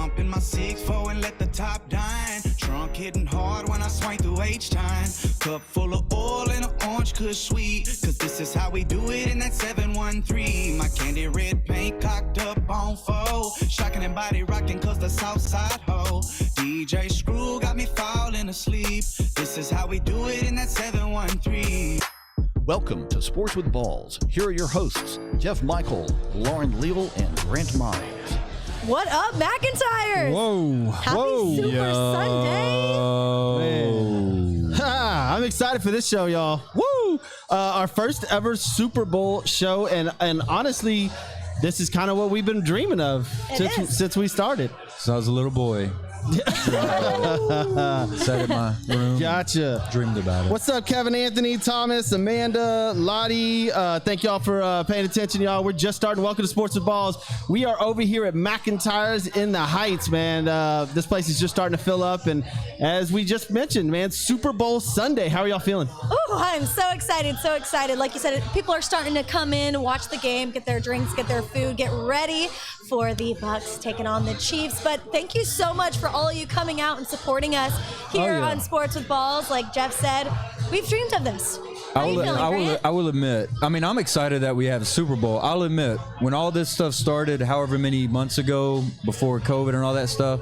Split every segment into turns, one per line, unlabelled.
Jump in my 6'4" and let the top dine. Trunk hitting hard when I swing through H-time. Cup full of oil and an orange kush sweet. Cause this is how we do it in that 713. My candy red paint cocked up on 4. Shocking and body rocking cause the south side ho. DJ Screw got me falling asleep. This is how we do it in that 713.
Welcome to Sports with Balls. Here are your hosts, Jeff Michael, Lauren Leal, and Grant Mines.
What up, McIntyres?
Whoa.
Happy Super Sunday.
I'm excited for this show, y'all. Woo! Our first ever Super Bowl show, and honestly, this is kind of what we've been dreaming of since we started.
So I was a little boy. Sat in my room.
Gotcha.
Dreamed about it.
What's up, Kevin, Anthony, Thomas, Amanda, Lottie? Thank y'all for paying attention, y'all. We're just starting. Welcome to Sports with Balls. We are over here at McIntyre's in the Heights, man. This place is just starting to fill up, and as we just mentioned, man, Super Bowl Sunday. How are y'all feeling?
Oh, I'm so excited, so excited. Like you said, people are starting to come in, watch the game, get their drinks, get their food, get ready for the Bucs taking on the Chiefs. But thank you so much for all of you coming out and supporting us here on Sports with Balls. Like Jeff said, we've dreamed of this. How are you feeling, Grant?
I will admit, I mean, I'm excited that we have a Super Bowl. I'll admit, when all this stuff started, however many months ago, before COVID and all that stuff,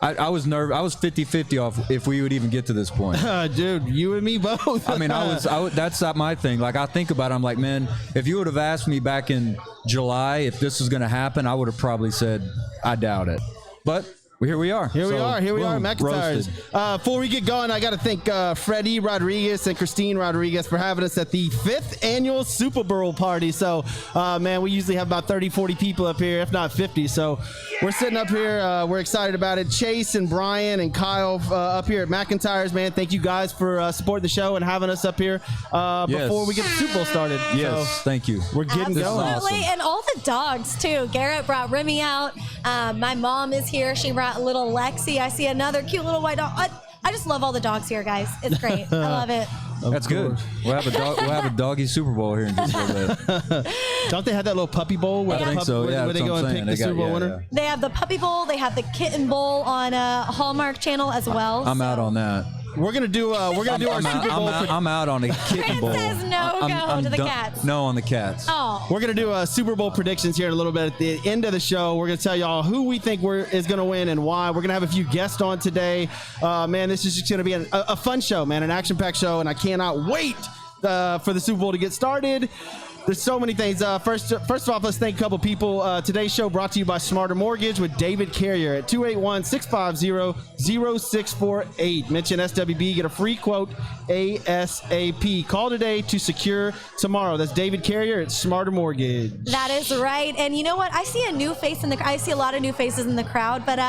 I was nervous. I was 50-50 off if we would even get to this point.
Dude, you and me both.
I mean, that's not my thing. Like, I think about it, I'm like, man, if you would have asked me back in July if this was going to happen, I would have probably said, I doubt it. But here we are.
Here we are, McIntyre's. Before we get going, I got to thank Freddie Rodriguez and Christine Rodriguez for having us at the 5th annual Super Bowl party. So, man, we usually have about 30, 40 people up here, if not 50. So we're sitting up here. We're excited about it. Chase and Brian and Kyle up here at McIntyre's, man. Thank you guys for supporting the show and having us up here before we get the Super Bowl started.
Yes,
so
thank you.
We're getting going.
Absolutely, and all the dogs, too. Garrett brought Remy out. My mom is here. She brought little Lexi. I see another cute little white dog. I just love all the dogs here, guys. It's great. I love it.
That's good. We'll have a doggy Super Bowl here in just a little bit.
Don't they have that little puppy bowl where,
I think so, yeah,
where they go and pick the Super Bowl winner?
Yeah. They have the puppy bowl. They have the kitten bowl on Hallmark Channel as well.
I'm out on that.
We're gonna do our Super Bowl.
I'm out on the kitten bowl.
Says no go to the cats.
No on the cats.
Oh.
We're gonna do Super Bowl predictions here in a little bit. At the end of the show, we're gonna tell y'all who we think is gonna win and why. We're gonna have a few guests on today. Man, this is just gonna be a fun show, man, an action-packed show, and I cannot wait for the Super Bowl to get started. There's so many things. First off, let's thank a couple people. Today's show brought to you by Smarter Mortgage with David Carrier at 281-650-0648. Mention SWB, get a free quote ASAP. Call today to secure tomorrow. That's David Carrier at Smarter Mortgage.
That is right. And you know what? I see a new face I see a lot of new faces in the crowd, but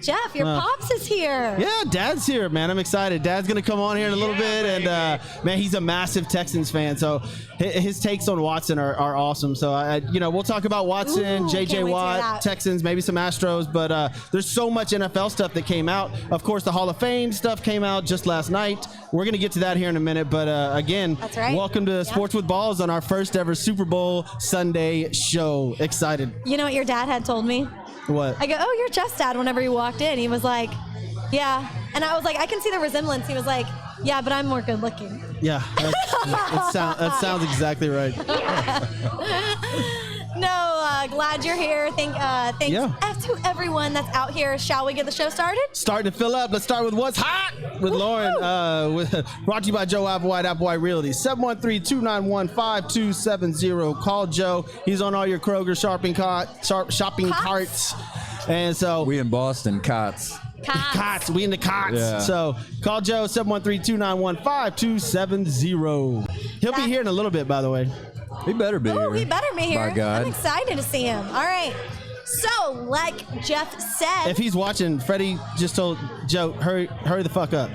Jeff, your pops is here.
Yeah, Dad's here, man. I'm excited. Dad's going to come on here in a little bit. And, man, he's a massive Texans fan. So his takes on Watson are awesome. So, we'll talk about Watson, J.J. Watt, Texans, maybe some Astros. But there's so much NFL stuff that came out. Of course, the Hall of Fame stuff came out just last night. We're going to get to that here in a minute. But, again,
that's right.
Welcome to Sports with Balls on our first ever Super Bowl Sunday show. Excited.
You know what your dad had told me?
What?
I go, oh, you're Jeff's dad whenever he walked in. He was like, yeah. And I was like, I can see the resemblance. He was like, yeah, but I'm more good looking.
Yeah, that sounds exactly right.
No, glad you're here. Thanks to everyone that's out here. Shall we get the show started?
Starting to fill up. Let's start with What's Hot with Lauren. Brought to you by Joe Applewhite Realty. 713-291-5270. Call Joe. He's on all your Kroger shopping carts. And so
we in Boston, Cots.
We in the Cots. Yeah. So call Joe, 713-291-5270. He'll be here in a little bit, by the way.
He better be here.
He better be here.
By God.
I'm excited to see him. All right. So, like Jeff said.
If he's watching, Freddie just told Joe, hurry the fuck up.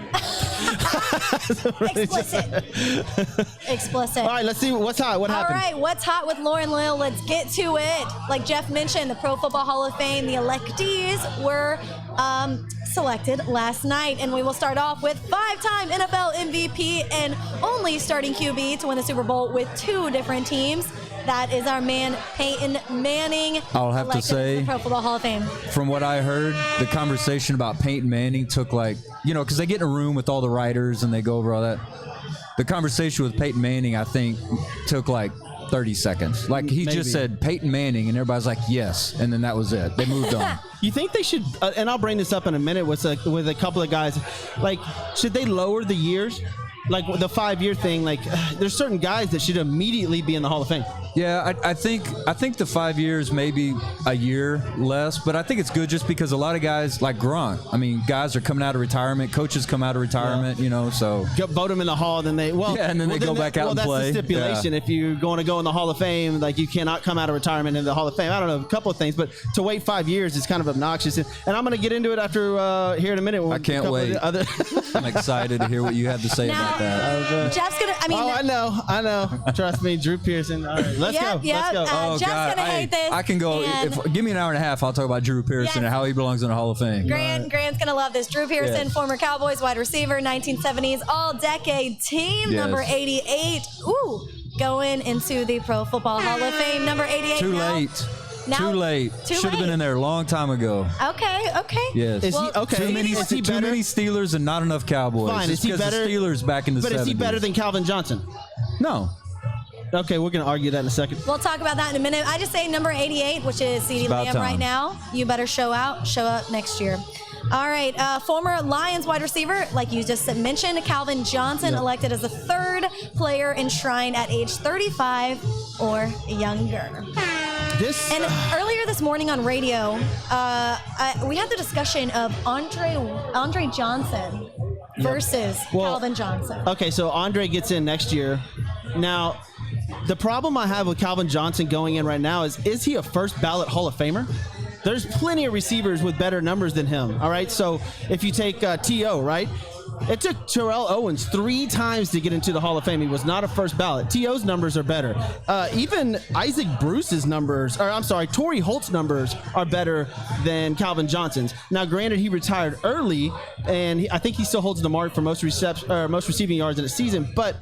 Explicit.
All right, let's see what's hot. What happened?
All right, what's hot with Lauren Leal? Let's get to it. Like Jeff mentioned, the Pro Football Hall of Fame, the electees were selected last night, and we will start off with 5-time NFL MVP and only starting QB to win the Super Bowl with 2 different teams. That is our man, Peyton Manning.
I'll have to
elected
say,
into the Pro Football Hall of Fame.
from what I heard, the conversation about Peyton Manning took because they get in a room with all the writers and they go over all that. The conversation with Peyton Manning, I think, took 30 seconds. Like he just said Peyton Manning, and everybody's like, yes, and then that was it. They moved on.
You think they should? And I'll bring this up in a minute with a couple of guys. Should they lower the years? Like the 5-year thing. There's certain guys that should immediately be in the Hall of Fame.
Yeah, I think the 5 years, maybe a year less, but I think it's good just because a lot of guys like Gronk. I mean, guys are coming out of retirement, coaches come out of retirement, so
Vote them in the Hall, then they
go back out and play.
That's the stipulation. Yeah. If you're going to go in the Hall of Fame, you cannot come out of retirement in the Hall of Fame. I don't know, a couple of things, but to wait 5 years is kind of obnoxious. And I'm going to get into it after here in a minute.
I can't wait. I'm excited to hear what you have to say about that.
Jeff's gonna.
I know. Trust me, Drew Pearson. All right, let's go.
Let's go.
Oh,
Jeff's
God.
gonna hate this.
I can go. Give me an hour and a half. I'll talk about Drew Pearson and how he belongs in the Hall of Fame.
Grant's gonna love this. Drew Pearson, former Cowboys wide receiver, 1970s All-Decade Team, number 88. Ooh, going into the Pro Football Hall of Fame, number 88.
Too late. Should have been in there a long time ago.
Okay.
Yes.
Is he okay?
Too many Steelers and not enough Cowboys.
Fine. Is he better?
The Steelers back in the 70s.
But is he better than Calvin Johnson?
No.
Okay, we're going to argue that in a second.
We'll talk about that in a minute. I just say number 88, which is CeeDee Lamb right now. You better show up next year. All right, former Lions wide receiver, like you just mentioned, Calvin Johnson, elected as the third player enshrined at age 35 or younger. And earlier this morning on radio, we had the discussion of Andre Johnson versus Calvin Johnson.
Okay, so Andre gets in next year. Now, the problem I have with Calvin Johnson going in right now is he a first ballot Hall of Famer? There's plenty of receivers with better numbers than him, all right? So if you take T.O., right? It took Terrell Owens 3 times to get into the Hall of Fame. He was not a first ballot. T.O.'s numbers are better. Even Isaac Bruce's numbers, Torrey Holt's numbers are better than Calvin Johnson's. Now, granted, he retired early, and I think he still holds the mark for most receiving yards in a season, but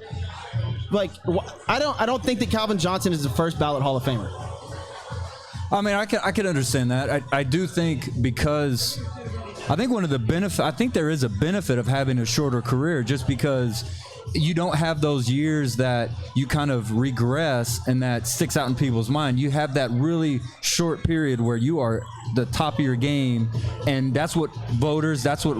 I don't think that Calvin Johnson is the first ballot Hall of Famer.
I mean, I can understand that. I do think because I think one of the benefits, I think there is a benefit of having a shorter career just because you don't have those years that you kind of regress and that sticks out in people's mind. You have that really short period where you are the top of your game, and that's what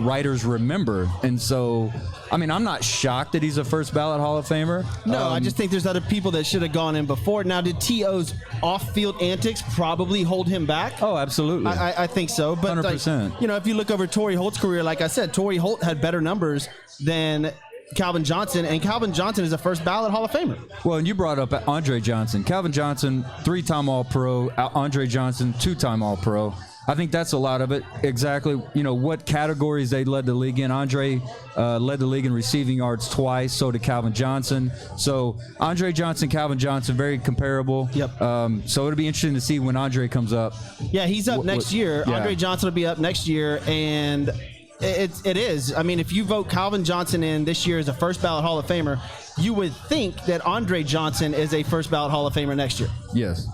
writers remember. And so, I mean, I'm not shocked that he's a first ballot Hall of Famer.
No, I just think there's other people that should have gone in before. Now, did T.O.'s off-field antics probably hold him back?
Oh, absolutely.
I think so. But
100%.
If you look over Torrey Holt's career, like I said, Torrey Holt had better numbers than Calvin Johnson, and Calvin Johnson is a first ballot Hall of Famer.
Well, and you brought up Andre Johnson. Calvin Johnson, 3-time All-Pro. Andre Johnson, 2-time All-Pro. I think that's a lot of it. Exactly, what categories they led the league in. Andre led the league in receiving yards twice, so did Calvin Johnson. So Andre Johnson, Calvin Johnson, very comparable.
Yep.
So it'll be interesting to see when Andre comes up.
Yeah, he's up next year.
Yeah.
Andre Johnson will be up next year, and it is. I mean, if you vote Calvin Johnson in this year as a first ballot Hall of Famer, you would think that Andre Johnson is a first ballot Hall of Famer next year.
Yes.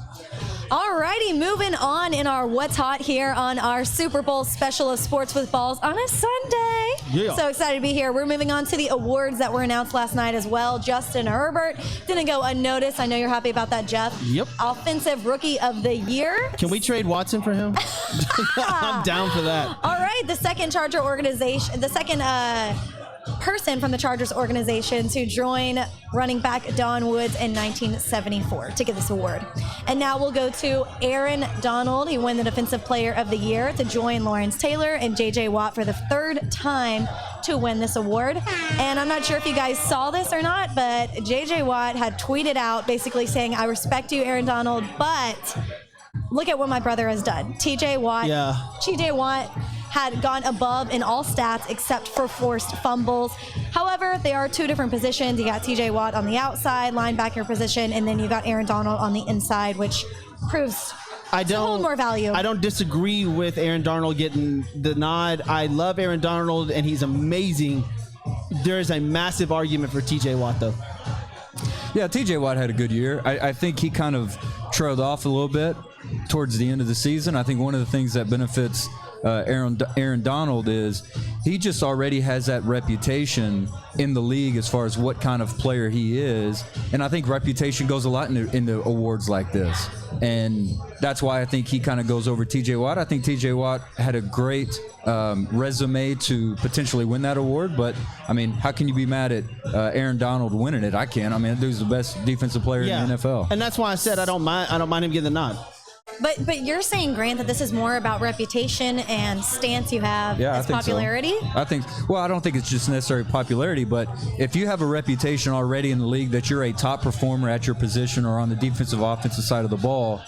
All righty, moving on in our What's Hot here on our Super Bowl special of Sports with Balls on a Sunday.
Yeah.
So excited to be here. We're moving on to the awards that were announced last night as well. Justin Herbert didn't go unnoticed. I know you're happy about that, Jeff.
Yep.
Offensive Rookie of the Year.
Can we trade Watson for him? I'm down for that.
All right, the second person from the Chargers organization to join running back Don Woods in 1974 to get this award. And now we'll go to Aaron Donald. He won the Defensive Player of the Year to join Lawrence Taylor and J.J. Watt for the third time to win this award. And I'm not sure if you guys saw this or not, but J.J. Watt had tweeted out basically saying, "I respect you, Aaron Donald, but look at what my brother has done." T.J. Watt had gone above in all stats except for forced fumbles. However, they are two different positions. You got TJ Watt on the outside linebacker position, and then you got Aaron Donald on the inside, which proves to hold more value.
I don't disagree with Aaron Donald getting the nod. I love Aaron Donald, and he's amazing. There is a massive argument for TJ Watt, though.
Yeah, TJ Watt had a good year. I think he kind of trailed off a little bit towards the end of the season. I think one of the things that benefits Aaron Donald is he just already has that reputation in the league as far as what kind of player he is, and I think reputation goes a lot into awards like this, and that's why I think he kind of goes over TJ Watt. I think TJ Watt had a great resume to potentially win that award, but I mean, how can you be mad at Aaron Donald winning it? I can't. I mean, that dude's the best defensive player in the NFL,
and that's why I said I don't mind him getting the nod.
But you're saying, Grant, that this is more about reputation and stance you have as popularity?
So. I don't think it's just necessarily popularity, but if you have a reputation already in the league that you're a top performer at your position or on the defensive offensive side of the ball,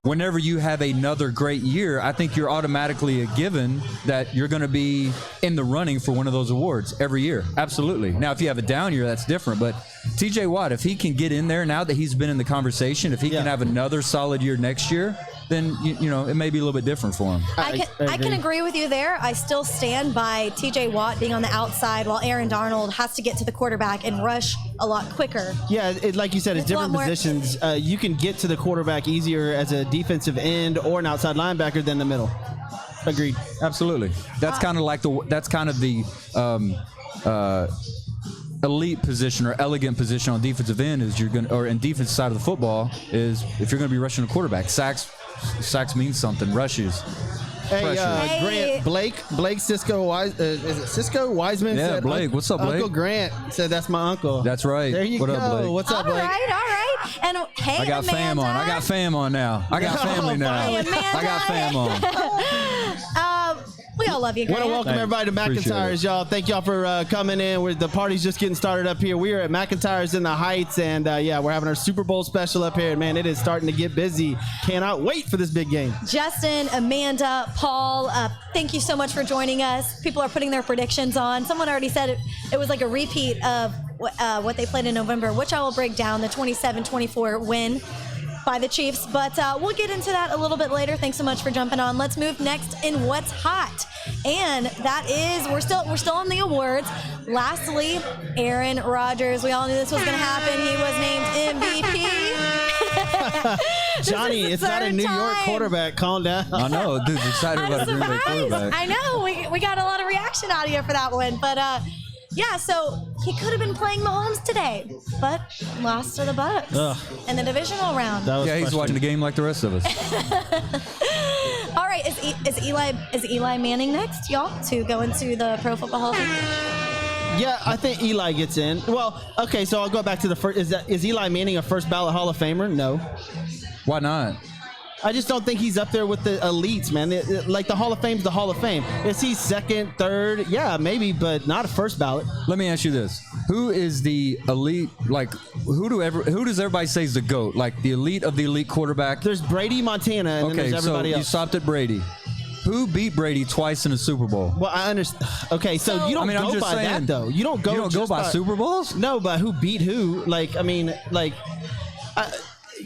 whenever you have another great year, I think you're automatically a given that you're going to be in the running for one of those awards every year. Absolutely. Now, if you have a down year, that's different. But TJ Watt, if he can get in there now that he's been in the conversation, if he can have another solid year next year, then you know it may be a little bit different for him.
I can agree with you there. I still stand by TJ Watt being on the outside while Aaron Donald has to get to the quarterback and rush a lot quicker.
Yeah, like you said, it's different positions. You can get to the quarterback easier as a defensive end or an outside linebacker than the middle. Agreed.
Absolutely. That's kind of the elite position or elegant position on defensive end is or in defensive side of the football is if you're going to be rushing a quarterback. Sacks means something. Rushes.
Hey, Grant, Blake Cisco, is it Cisco Wiseman?
Yeah,
said,
Blake. What's up, Blake?
Uncle Grant said that's my uncle.
That's right.
There you go.
Up, Blake?
What's up, Blake?
All right. And hey,
I got
Amanda.
fam on. I got fam on now. I got family now. I got fam on.
We all love you, Grant.
Want to welcome everybody to McIntyre's, y'all. Thank y'all for coming in. The party's just getting started up here. We are at McIntyre's in the Heights, and we're having our Super Bowl special up here. Man, it is starting to get busy. Cannot wait for this big game.
Justin, Amanda, Paul, thank you so much for joining us. People are putting their predictions on. Someone already said it was like a repeat of what they played in November, which I will break down, the 27-24 win by the Chiefs, but we'll get into that a little bit later. Thanks so much for jumping on. Let's move next in What's Hot, and that is we're still on the awards. Lastly, Aaron Rodgers. We all knew this was going to happen. He was named MVP.
Johnny, it's not a New York quarterback. Calm down.
I know, dude's excited about a Green Bay quarterback.
I know. We got a lot of reaction audio for that one, but yeah, so he could have been playing Mahomes today, but lost to the Bucks in the divisional round.
Yeah, he's watching the game like the rest of us.
All right, is Eli Manning next, y'all, to go into the Pro Football Hall of Fame?
Yeah, I think Eli gets in. Well, okay, so I'll go back to the first. Is Eli Manning a first ballot Hall of Famer? No.
Why not?
I just don't think he's up there with the elites, man. Like the Hall of Fame's the Hall of Fame. Is he second, third? Yeah, maybe, but not a first ballot.
Let me ask you this: who is the elite? Like, who does everybody say is the GOAT? Like the elite of the elite quarterback?
There's Brady, Montana, and then there's everybody
so
else.
You stopped at Brady. Who beat Brady twice in a Super Bowl?
Well, I understand. Okay, so you don't go by that though. You don't go
by Super Bowls.
No, but who beat who? Like, I mean, like.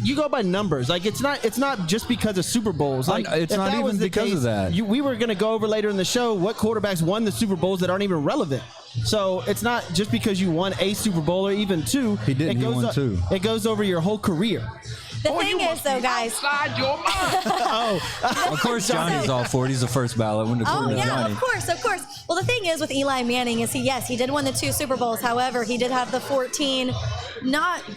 You go by numbers. Like it's not just because of Super Bowls. Like
it's not even because of that.
We were going to go over later in the show what quarterbacks won the Super Bowls that aren't even relevant. So it's not just because you won a Super Bowl or even two.
He didn't. He won two.
It goes over your whole career.
The thing is, though, guys.
Of course, Johnny's all for it. He's the first ballot.
Johnny. Of course. Well, the thing is with Eli Manning is he did win the 2 Super Bowls. However, he did have the 14.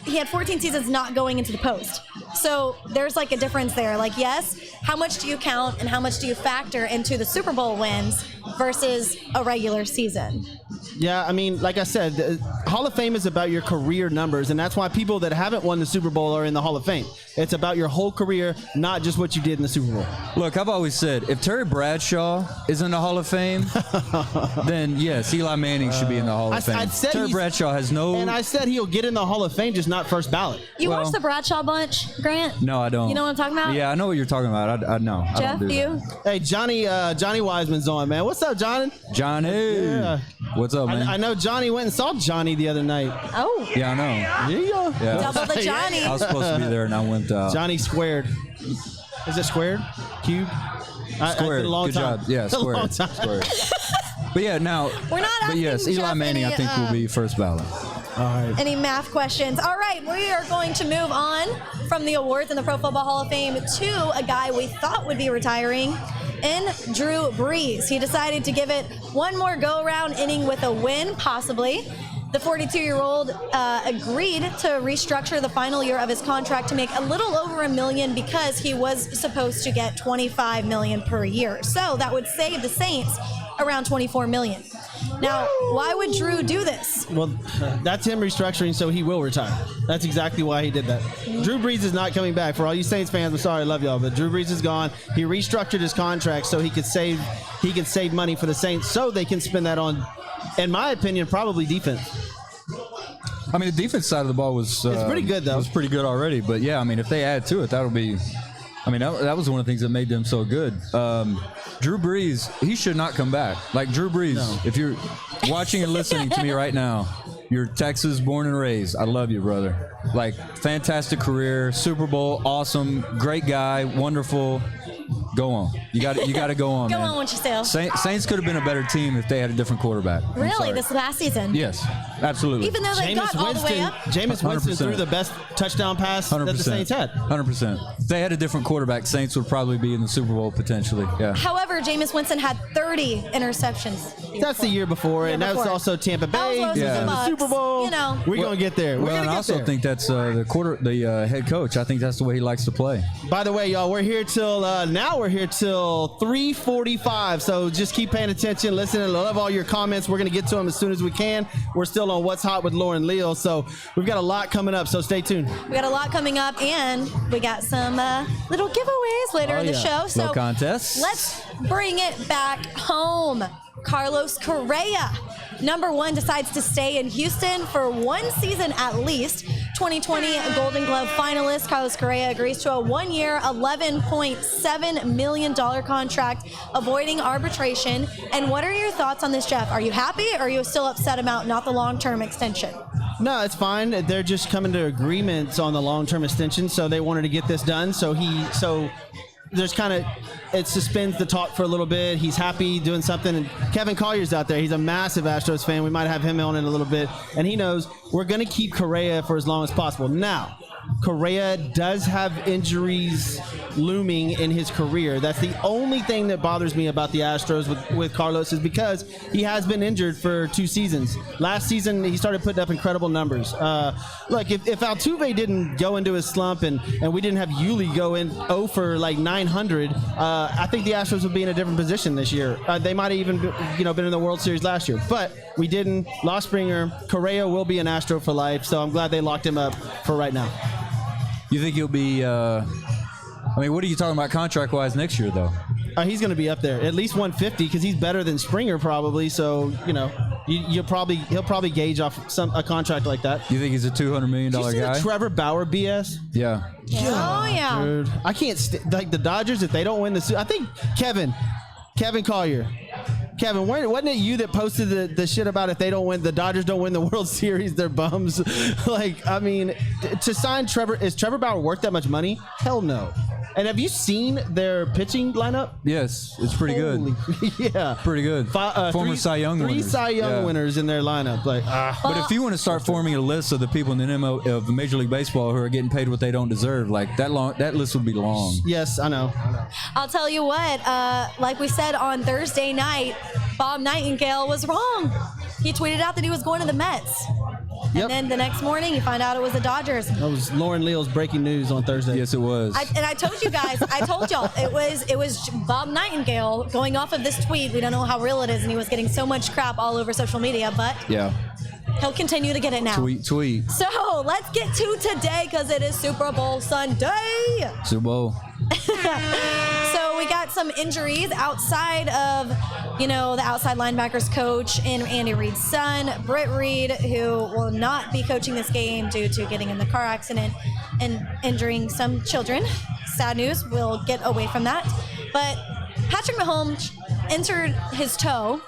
He had 14 seasons not going into the post. So there's like a difference there. Like, yes, how much do you count and how much do you factor into the Super Bowl wins versus a regular season?
Yeah, I mean, like I said, the Hall of Fame is about your career numbers, and that's why people that haven't won the Super Bowl are in the Hall of Fame. It's about your whole career, not just what you did in the Super Bowl.
Look, I've always said, if Terry Bradshaw is in the Hall of Fame, then yes, Eli Manning should be in the Hall of Fame. Terry Bradshaw has no...
And I said he'll get in the Hall of Fame, just not first ballot.
You watch the Bradshaw Bunch, Grant?
No, I don't.
You know what I'm talking about?
Yeah, I know what you're talking about. I know.
Jeff, you?
Hey, Johnny Wiseman's on, man. What's up, Johnny?
Johnny. Yeah. What's up, man?
I know Johnny went and saw Johnny the other night.
Oh.
Yeah, I know.
Yeah.
Double the Johnny.
I was supposed to be there, and I went...
Johnny squared. Is it squared? Cube?
Squared. Good job. Yeah, squared. Squared. But yeah, now...
We're not
But yes, Eli Manning, I think, will be first ballot.
All right.
Any math questions? All right, we are going to move on from the awards in the Pro Football Hall of Fame to a guy we thought would be retiring in Drew Brees. He decided to give it one more go-around, ending with a win, possibly. The 42-year-old agreed to restructure the final year of his contract to make a little over $1 million because he was supposed to get $25 million per year. So that would save the Saints around $24 million. Now, why would Drew do this?
Well, that's him restructuring, so he will retire. That's exactly why he did that. Drew Brees is not coming back. For all you Saints fans, I'm sorry, I love y'all, but Drew Brees is gone. He restructured his contract so he could save money for the Saints, so they can spend that on, in my opinion, probably defense.
I mean, the defense side of the ball was
It's pretty good, though.
Was pretty good already. But yeah, I mean, if they add to it, that'll be. I mean, that was one of the things that made them so good. Drew Brees, he should not come back. Like Drew Brees, if you're watching and listening to me right now, you're Texas born and raised. I love you, brother. Like, fantastic career, Super Bowl, awesome, great guy, wonderful. Go on. You got to go on.
Go
man.
on with your sale.
Saints could have been a better team if they had a different quarterback. I'm
Really,
sorry.
this last season?
Yes, absolutely.
Even though they got all the way up?
Jameis Winston
100%.
threw the best touchdown pass that the Saints had.
100%. If they had a different quarterback, Saints would probably be in the Super Bowl potentially. Yeah.
However, Jameis Winston had 30 interceptions.
That's the year before, and that was
before.
also Tampa Bay.
That was
Yeah.
in the
Bucks,
Super Bowl.
you know.
We're going to get there. We're
Well,
going
and
to
I
get
also
there.
think that's the head coach. I think that's the way he likes to play.
By the way, y'all, we're here till now. We're here till 3:45. So just keep paying attention, listen, and love all your comments. We're gonna get to them as soon as we can. We're still on What's Hot with Lauren Leal, so we've got a lot coming up. So stay tuned.
We got a lot coming up, and we got some little giveaways later in the show. So
No contests.
let's bring it back home. Carlos Correa, number one, decides to stay in Houston for one season at least. 2020 Golden Glove finalist Carlos Correa agrees to a one-year, $11.7 million contract, avoiding arbitration. And what are your thoughts on this, Jeff? Are you happy, or are you still upset about not the long-term extension?
No, it's fine. They're just coming to agreements on the long-term extension, so they wanted to get this done. So there's kind of, it suspends the talk for a little bit. He's happy doing something. And Kevin Collier's out there. He's a massive Astros fan. We might have him on in a little bit. And he knows we're going to keep Correa for as long as possible. Now, Correa does have injuries looming in his career. That's the only thing that bothers me about the Astros with Carlos, is because he has been injured for 2 seasons. Last season, he started putting up incredible numbers. Look, if Altuve didn't go into his slump and we didn't have Yuli go in 0 for like 900, I think the Astros would be in a different position this year. They might have even been in the World Series last year. But we didn't. Lost Springer. Correa will be an Astro for life, so I'm glad they locked him up for right now.
You think he'll be? I mean, what are you talking about contract-wise next year, though?
He's going to be up there, at least 150, because he's better than Springer probably. So he'll probably gauge off a contract like that.
You think he's a $200 million
Did you see
guy?
the Trevor Bauer BS?
Yeah.
Oh, yeah.
Dude, I can't like the Dodgers if they don't win the. I think Kevin Collier. Kevin, wasn't it you that posted the shit about if they don't win, the Dodgers don't win the World Series, they're bums? Like, I mean, to sign Trevor, is Trevor Bauer worth that much money? Hell no. And have you seen their pitching lineup?
Yes, it's pretty good.
Yeah.
Pretty good. Former Cy Young
three
winners.
Cy Young winners in their lineup. Like,
But if you want to start forming a list of the people in the of Major League Baseball who are getting paid what they don't deserve, like that list would be long.
Yes, I know.
I'll tell you what, like we said on Thursday night, Bob Nightingale was wrong. He tweeted out that he was going to the Mets.
Yep.
And then the next morning, you find out it was the Dodgers.
That was Lauren Leal's breaking news on Thursday.
Yes, it was.
I told you guys, I told y'all, it was Bob Nightingale going off of this tweet. We don't know how real it is, and he was getting so much crap all over social media, but
Yeah.
he'll continue to get it now.
Tweet.
So let's get to today, because it is Super Bowl Sunday.
Super Bowl.
So we got some injuries outside of, the outside linebackers coach and Andy Reid's son, Britt Reid, who will not be coaching this game due to getting in the car accident and injuring some children. Sad news. We'll get away from that. But Patrick Mahomes injured his toe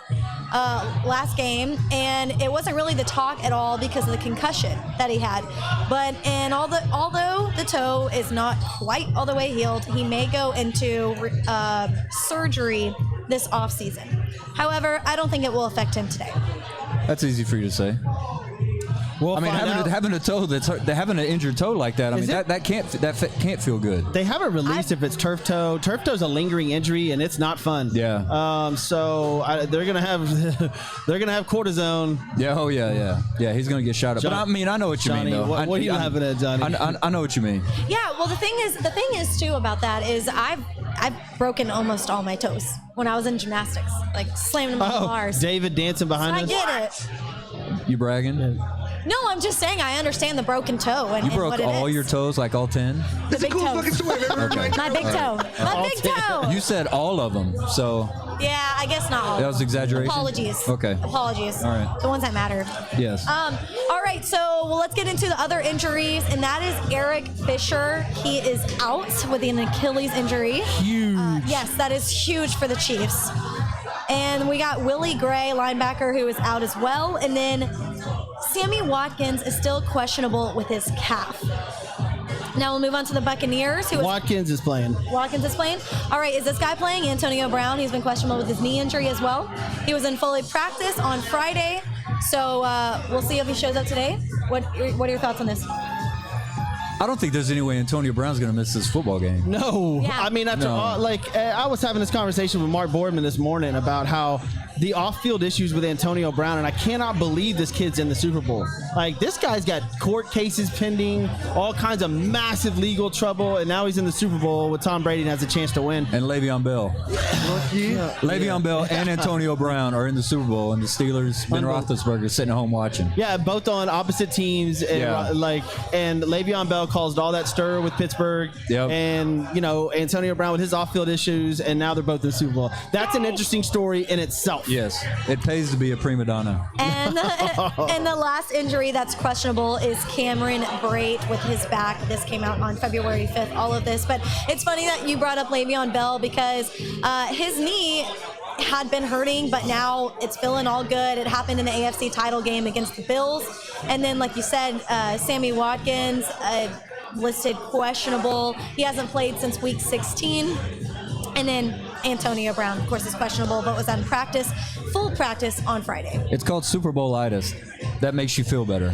last game, and it wasn't really the talk at all because of the concussion that he had. Although the toe is not quite all the way healed, he may go into surgery this offseason. However, I don't think it will affect him today.
That's easy for you to say.
We'll
I mean,
find out.
having a toe that's hurt, having an injured toe like that. I
Is
mean,
it?
that can't feel good.
They haven't released if it's turf toe. Turf toe is a lingering injury, and it's not fun.
Yeah.
So they're gonna have cortisone.
Yeah. Oh yeah. He's gonna get shot up. But I mean, I know what you
Johnny,
mean, though.
what are you having at Johnny?
I know what you mean.
Yeah, well, the thing is too about that is I've broken almost all my toes when I was in gymnastics, like slamming them on bars.
David dancing behind
I
us.
get it.
You bragging?
No, I'm just saying I understand the broken toe and,
You
and
broke
what it
all
is.
your toes, like all 10?
The big toe.
Okay.
My big toe. My big toe.
You said all of them, so
Yeah, I guess not all.
that was exaggeration.
Apologies.
Okay.
Apologies.
All right.
The ones that matter.
Yes.
All right, so let's get into the other injuries, and that is Eric Fisher. He is out with an Achilles injury.
Huge.
Yes, that is huge for the Chiefs. And we got Willie Gray, linebacker, who is out as well. And then Sammy Watkins is still questionable with his calf. Now we'll move on to the Buccaneers.
Watkins is playing.
Watkins is playing. All right, is this guy playing? Antonio Brown. He's been questionable with his knee injury as well. He was in fully practice on Friday, so we'll see if he shows up today. What are your thoughts on this?
I don't think there's any way Antonio Brown's going to miss this football game.
No,
Yeah.
I mean after
No.
all, I was having this conversation with Mark Boardman this morning about how the off-field issues with Antonio Brown, and I cannot believe this kid's in the Super Bowl. Like, this guy's got court cases pending, all kinds of massive legal trouble, and now he's in the Super Bowl with Tom Brady and has a chance to win.
And Le'Veon Bell. Le'Veon Bell and Antonio Brown are in the Super Bowl, and the Steelers, Ben Roethlisberger, sitting at home watching.
Yeah, both on opposite teams, and
Yeah.
and Le'Veon Bell caused all that stir with Pittsburgh,
Yep.
and Antonio Brown with his off-field issues, and now they're both in the Super Bowl. That's an interesting story in itself.
Yes, it pays to be a prima donna.
And and the last injury that's questionable is Cameron Brate with his back. This came out on February 5th, all of this. But it's funny that you brought up Le'Veon Bell because his knee had been hurting, but now it's feeling all good. It happened in the AFC title game against the Bills. And then, like you said, Sammy Watkins listed questionable. He hasn't played since week 16. And then Antonio Brown, of course, is questionable, but was on full practice on Friday.
It's called Super Bowl-itis. That makes you feel better.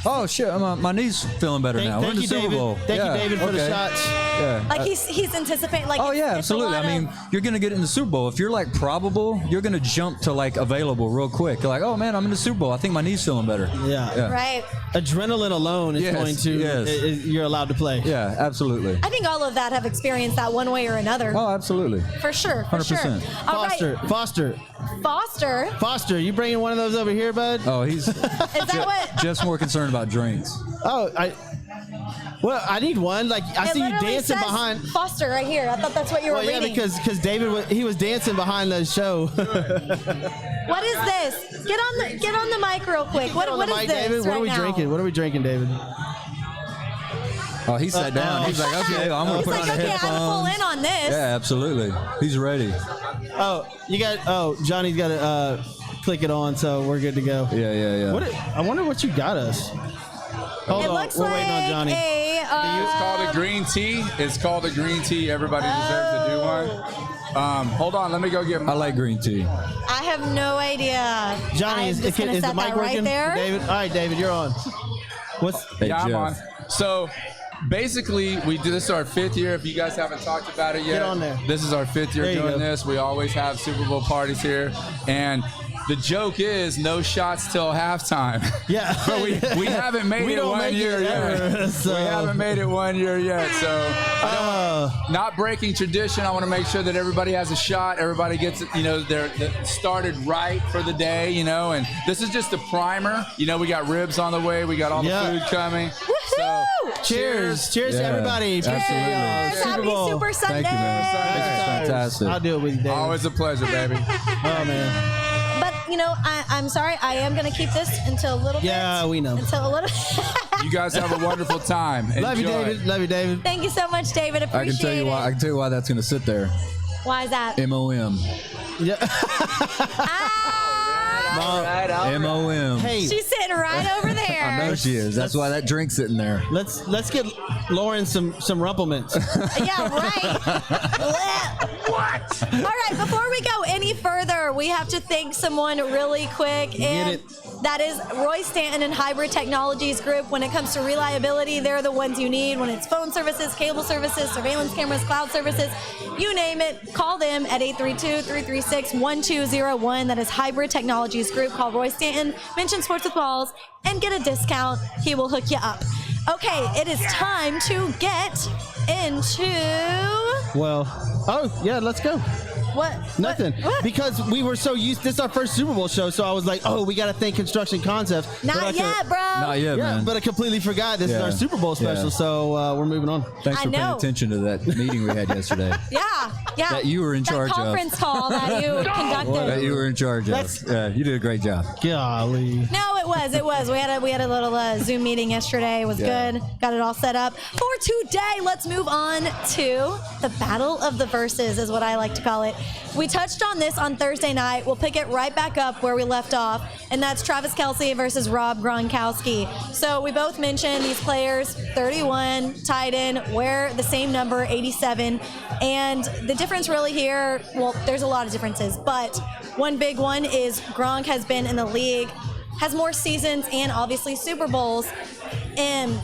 Oh shit, my knee's feeling better now. We're in the Super Bowl.
Thank you, David, for the shots.
Yeah.
Like he's anticipating. Like
Oh yeah,
it's a
absolutely.
lot
I mean, you're gonna get in the Super Bowl. If you're like probable, you're gonna jump to like available real quick. You're like, oh man, I'm in the Super Bowl. I think my knee's feeling better.
Yeah.
right.
Adrenaline alone is
Yes,
going to
yes.
you're allowed to play.
Yeah, absolutely.
I think all of that have experienced that one way or another.
Oh, absolutely.
For sure. For
100%.
sure. All right.
Foster, you bringing one of those over here, bud?
Oh, he's
Is that what?
just more concerned about drinks.
Oh, I need one. Like I
It
see you
literally
dancing
says
behind.
Foster right here. I thought that's what you were
Well, yeah,
reading.
because David he was dancing behind the show.
What is this? Get on the mic real quick. What
On the
is
mic,
this
David? What
right
are we
now?
drinking? What are we drinking, David?
Oh, he sat down. He's like, okay, I'm gonna
He's
put
like,
on the
okay,
headphones.
I'm full in on this.
Yeah, absolutely. He's ready.
Johnny's got to click it on, so we're good to go.
Yeah.
I wonder what you got us. Hold
It
on,
looks
we're
like
waiting on Johnny.
It's called a green tea. It's called a green tea. Everybody deserves to do one. Hold on, let me go get
I like green tea.
I have no idea.
Johnny,
I'm
is
just gonna
the
set
mic
that
working?
right there.
David, all right, David, you're on.
Hey,
Yeah, I'm
Jeff.
on. So basically, we do this is our 5th year. If you guys haven't talked about it yet,
Get on there.
This is our 5th year
There you
doing
go.
this. We always have Super Bowl parties here, and the joke is no shots till halftime.
Yeah.
But we haven't made
We
it
don't
one
make it
year
ever,
yet.
so-
We haven't made it 1 year yet. So not breaking tradition. I want to make sure that everybody has a shot. Everybody gets, they're started right for the day, and this is just a primer. We got ribs on the way. We got all the food coming. So
Cheers to
Yeah,
everybody.
absolutely.
Cheers.
Super Bowl.
Happy Super Sunday.
Thank you, man. This is fantastic.
I'll do it with you, David.
always a pleasure, baby.
Oh man.
But I'm sorry. I am gonna keep this until a little bit.
Yeah, we know.
Until a little.
You guys have a wonderful time.
Love you,
Enjoy.
David. Love you, David.
Thank you so much, David. Appreciate
I can tell you why. I can tell you why that's gonna sit there.
Why is that?
MOM.
Yeah.
MOM.
Hey,
She's sitting right over there.
I know she is. That's why that drink's sitting there.
let's get Lauren some rumplements.
Yeah, right. What? All right, before we go any further, we have to thank someone really quick.
Get
And
it.
That is Roy Stanton and Hybrid Technologies Group. When it comes to reliability, they're the ones you need. When it's phone services, cable services, surveillance cameras, cloud services, you name it, call them at 832-336-1201. That is Hybrid Technologies Group. Call Roy Stanton, mention Sports with Balls, and get a discount. He will hook you up. Okay, it is time to get into...
Well, let's go.
What?
Nothing.
What?
Because we were so used. This is our first Super Bowl show, so I was like, we got to think construction concepts.
Not yet, bro.
Not yet, man.
But I completely forgot this is our Super Bowl special, so we're moving on.
Thanks for paying attention to that meeting we had yesterday.
Yeah.
That you were in charge of.
That conference call that you conducted.
That you were in charge of. You did a great job.
Golly.
No, it was. We had a little Zoom meeting yesterday. It was good. Got it all set up for today. Let's move on to the Battle of the Verses, is what I like to call it. We touched on this on Thursday night. We'll pick it right back up where we left off, and that's Travis Kelce versus Rob Gronkowski. So we both mentioned these players, 31, tight end, wear the same number, 87. And the difference really here, well, there's a lot of differences, but one big one is Gronk has been in the league, has more seasons and obviously Super Bowls and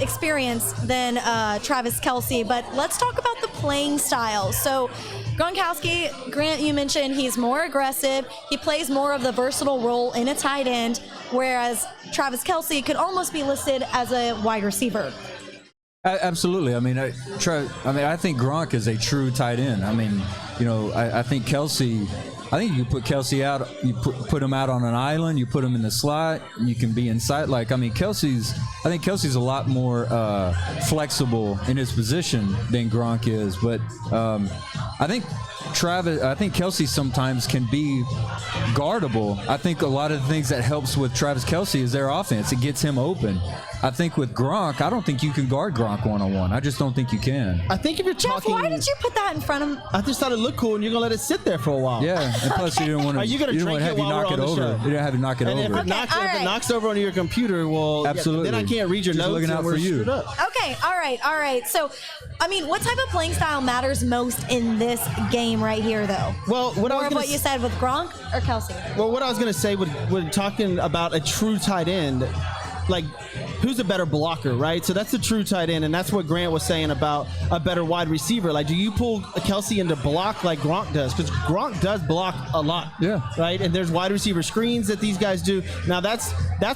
experience than Travis Kelce. But let's talk about the playing style. So Gronkowski, Grant, you mentioned he's more aggressive. He plays more of the versatile role in a tight end, whereas Travis Kelce could almost be listed as a wide receiver.
Absolutely. I think Gronk is a true tight end. I think Kelce. I think you put Kelce out. You put him out on an island. You put him in the slot. You can be inside. I think Kelce's a lot more flexible in his position than Gronk is. But I think Kelce sometimes can be guardable. I think a lot of the things that helps with Travis Kelce is their offense. It gets him open. I think with Gronk, I don't think you can guard Gronk one-on-one. I just don't think you can.
I think if you're talking...
Jeff, why did you put that in front of him?
I just thought it looked cool, and you're going to let it sit there for a while.
Yeah, and plus you didn't want to...
Are you going to drink it while we're on the show?
You didn't have to knock it over.
If it knocks over onto your computer, well,
absolutely.
Then I can't read your
just
notes
looking out
and we're
for you.
screwed up.
Okay, all right. So, what type of playing style matters most in this game right here, though?
Well,
More of what you said with Gronk or Kelce?
Well, what I was going to say when talking about a true tight end, who's a better blocker, right? So that's the true tight end, and that's what Grant was saying about a better wide receiver. Do you pull Kelce into block like Gronk does? Because Gronk does block a lot, right? And there's wide receiver screens that these guys do. Now that's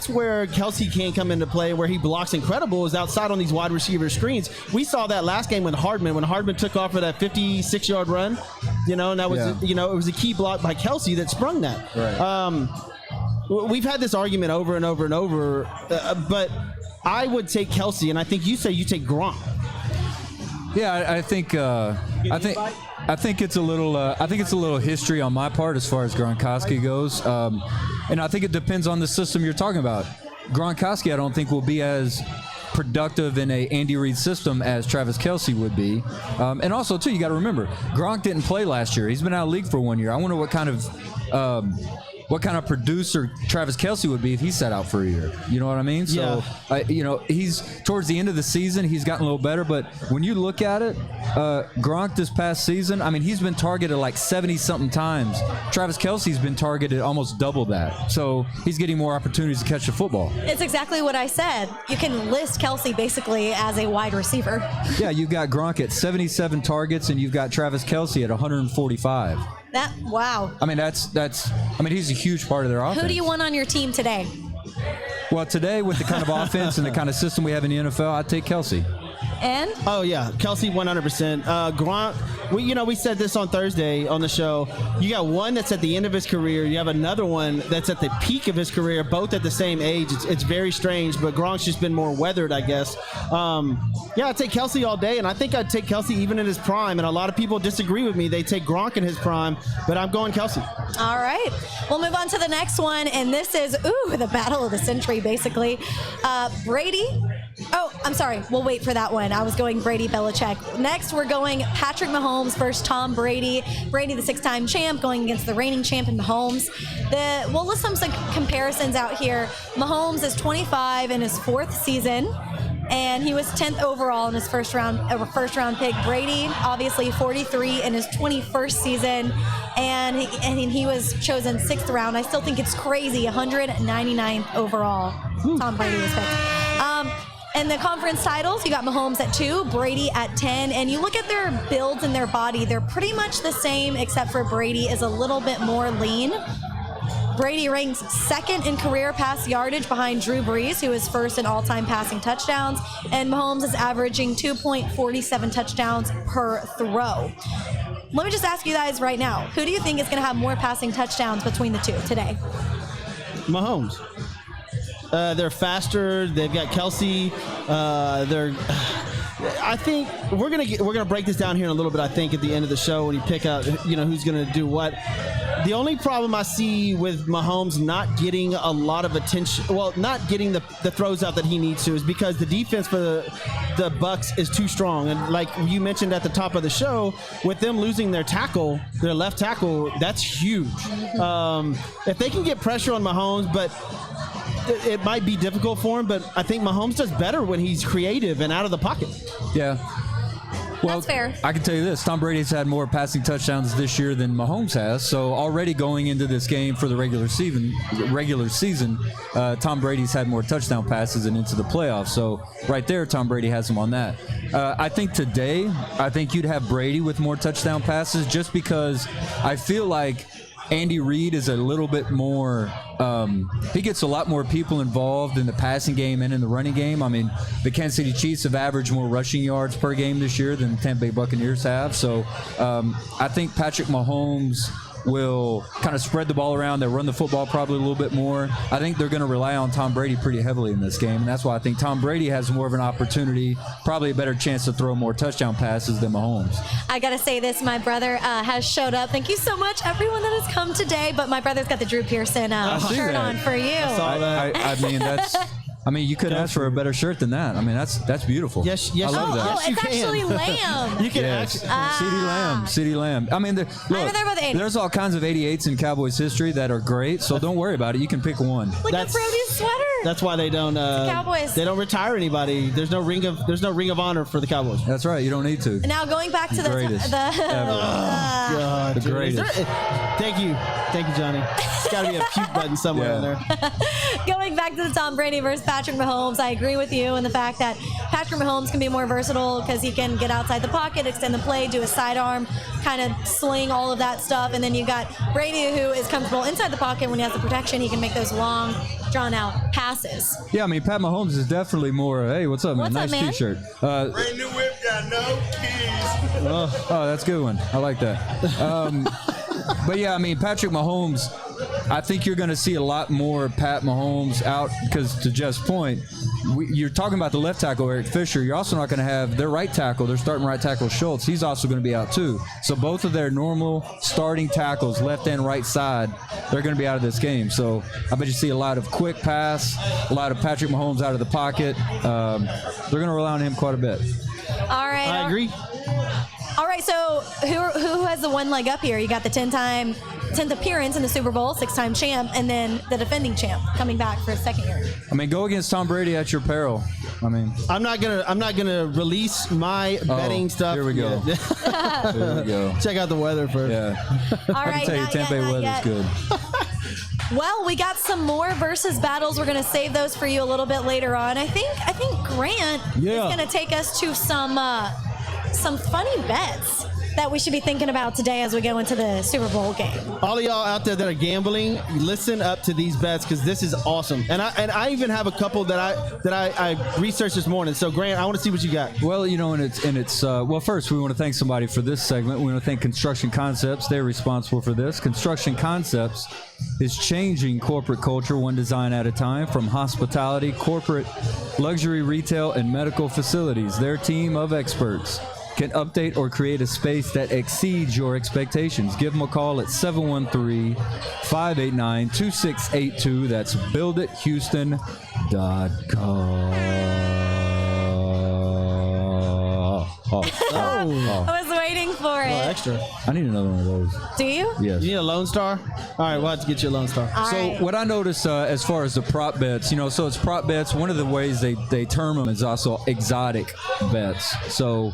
where Kelce can come into play, where he blocks incredible, is outside on these wide receiver screens. We saw that last game with Hardman, when Hardman took off for that 56-yard run, and that was it was a key block by Kelce that sprung that.
Right.
We've had this argument over and over and over, but I would take Kelce, and I think you say you take Gronk.
Yeah, I think it's a little history on my part as far as Gronkowski goes, and I think it depends on the system you're talking about. Gronkowski, I don't think will be as productive in a Andy Reid system as Travis Kelce would be, and also too, you got to remember, Gronk didn't play last year. He's been out of the league for 1 year. I wonder what kind of producer Travis Kelce would be if he sat out for a year. You know what I mean? So, he's towards the end of the season, he's gotten a little better. But when you look at it, Gronk this past season, he's been targeted like 70-something times. Travis Kelce's been targeted almost double that. So he's getting more opportunities to catch the football.
It's exactly what I said. You can list Kelce basically as a wide receiver.
Yeah, you've got Gronk at 77 targets, and you've got Travis Kelce at 145.
Wow.
He's a huge part of their offense.
Who do you want on your team today?
Well, today with the kind of offense and the kind of system we have in the NFL, I'd take Kelce.
And?
Oh, yeah. Kelce, 100%. Gronk, we said this on Thursday on the show. You got one that's at the end of his career. You have another one that's at the peak of his career, both at the same age. It's very strange, but Gronk's just been more weathered, I guess. I'd take Kelce all day, and I think I'd take Kelce even in his prime. And a lot of people disagree with me. They take Gronk in his prime, but I'm going Kelce.
All right. We'll move on to the next one, and this is, the battle of the century, basically. Brady. Oh, I'm sorry. We'll wait for that one. I was going Brady Belichick. Next, we're going Patrick Mahomes versus Tom Brady. Brady, the 6-time champ, going against the reigning champ in Mahomes. We'll list some comparisons out here. Mahomes is 25 in his 4th season. and he was 10th overall in his first round pick. Brady, obviously 43 in his 21st season, and he was chosen 6th round. I still think it's crazy, 199th overall. Tom Brady was picked. And the conference titles, you got Mahomes at 2, Brady at 10, and you look at their builds and their body, they're pretty much the same, except for Brady is a little bit more lean. Brady ranks 2nd in career pass yardage behind Drew Brees, who is 1st in all-time passing touchdowns, and Mahomes is averaging 2.47 touchdowns per throw. Let me just ask you guys right now, who do you think is going to have more passing touchdowns between the two today?
Mahomes. They're faster. They've got Kelsey. I think we're gonna break this down here in a little bit. I think at the end of the show when you pick out who's gonna do what. The only problem I see with Mahomes not getting a lot of attention, not getting the throws out that he needs to, is because the defense for the Bucs is too strong. And like you mentioned at the top of the show, with them losing their left tackle, that's huge. If they can get pressure on Mahomes, but it might be difficult for him, but I think Mahomes does better when he's creative and out of the pocket.
Yeah. Well,
that's fair.
I can tell you this. Tom Brady's had more passing touchdowns this year than Mahomes has. So already going into this game for the regular season, Tom Brady's had more touchdown passes and into the playoffs. So right there, Tom Brady has him on that. I think today, you'd have Brady with more touchdown passes just because I feel like Andy Reid is a little bit more he gets a lot more people involved in the passing game and in the running game. I mean, the Kansas City Chiefs have averaged more rushing yards per game this year than the Tampa Bay Buccaneers have. So I think Patrick Mahomes will kind of spread the ball around. They'll run the football probably a little bit more. I think they're going to rely on Tom Brady pretty heavily in this game, and that's why I think Tom Brady has more of an opportunity, probably a better chance to throw more touchdown passes than Mahomes.
I got to say this, my brother has showed up. Thank you so much, everyone that has come today, but my brother's got the Drew Pearson shirt on for you.
I mean, that's... I mean, you couldn't ask for a better shirt than that. I mean, that's beautiful.
Yes,
I love that.
Oh, it's actually Lamb.
You can
CeeDee Lamb. I mean, look, there's all kinds of 88s in Cowboys history that are great, so don't worry about it. You can pick one.
Look at Brody's sweater.
That's why they don't
Cowboys.
They don't retire anybody. There's no ring of honor for the Cowboys.
That's right. You don't need to.
Now going back to the
greatest
God,
the greatest.
Thank you, Johnny. There's got to be a puke button somewhere in there.
Going back to the Tom Brady versus Patrick Mahomes, I agree with you in the fact that Patrick Mahomes can be more versatile because he can get outside the pocket, extend the play, do a sidearm, kind of sling, all of that stuff. And then you got Brady, who is comfortable inside the pocket when he has the protection. He can make those long, drawn-out passes.
Yeah, I mean, Pat Mahomes is definitely more, hey, what's up, man?
What's up,
nice
man?
T-shirt.
Brand new whip, got no keys.
Oh, that's a good one. I like that. But, yeah, I mean, Patrick Mahomes, I think you're going to see a lot more Pat Mahomes out because, to Jeff's point, you're talking about the left tackle, Eric Fisher. You're also not going to have their right tackle, their starting right tackle, Schultz. He's also going to be out, too. So both of their normal starting tackles, left and right side, they're going to be out of this game. So I bet you see a lot of quick pass, a lot of Patrick Mahomes out of the pocket. They're going to rely on him quite a bit.
All right.
I agree.
All right, so who has the one leg up here? You got the 10th appearance in the Super Bowl, 6-time champ, and then the defending champ coming back for a second year.
I mean, go against Tom Brady at your peril. I mean,
I'm not gonna release my betting stuff.
Here we go. Here we go.
Check out the weather first.
Yeah.
All
I
right,
can tell you, Tampa Bay weather's good.
Well, we got some more versus battles. We're going to save those for you a little bit later on. I think Grant is going to take us to some funny bets that we should be thinking about today as we go into the Super Bowl game.
All of y'all out there that are gambling, listen up to these bets because this is awesome. And I even have a couple that I researched this morning. So Grant, I want to see what you got.
Well, you know, well, first we want to thank somebody for this segment. We want to thank Construction Concepts. They're responsible for this. Construction Concepts is changing corporate culture one design at a time, from hospitality, corporate, luxury, retail, and medical facilities. Their team of experts can update or create a space that exceeds your expectations. Give them a call at 713-589-2682. That's buildithouston.com.
I was waiting for it.
Extra.
I need another one of those.
Do you?
Yes.
You need a Lone Star? All right, we'll have to get you a Lone Star.
All
So
right.
what I noticed as far as the prop bets, so it's prop bets. One of the ways they term them is also exotic bets. So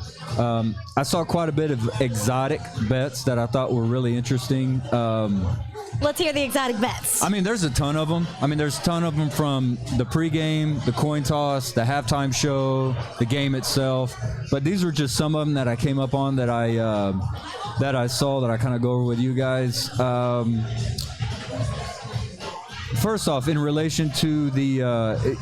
I saw quite a bit of exotic bets that I thought were really interesting.
Let's hear the exotic bets.
I mean, there's a ton of them. There's a ton of them from the pregame, the coin toss, the halftime show, the game itself. But these were just some of them that I came up on that I saw that I kind of go over with you guys. First off, in relation to the,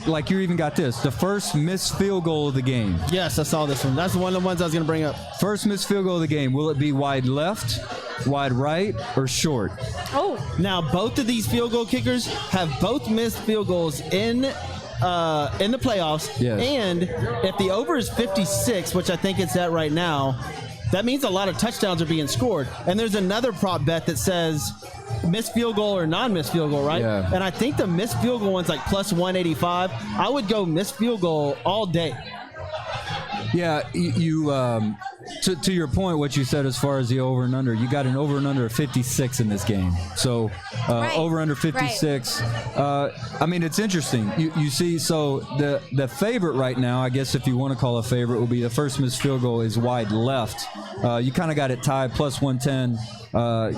like you even got this, the first missed field goal of the game.
Yes, I saw this one. That's one of the ones I was going to bring up.
First missed field goal of the game. Will it be wide left, wide right, or short?
Oh.
Now, both of these field goal kickers have both missed field goals in the playoffs.
Yes.
And if the over is 56, which I think it's at right now, that means a lot of touchdowns are being scored. And there's another prop bet that says missed field goal or non-missed field goal, right?
Yeah.
And I think the missed field goal one's like plus 185. I would go missed field goal all day.
Yeah, to your point, what you said as far as the over and under, you got an over and under of 56 in this game. So
Right.
over under 56. It's interesting. You see, so the favorite right now, I guess if you want to call a favorite, will be the first missed field goal is wide left. You kind of got it tied plus 110.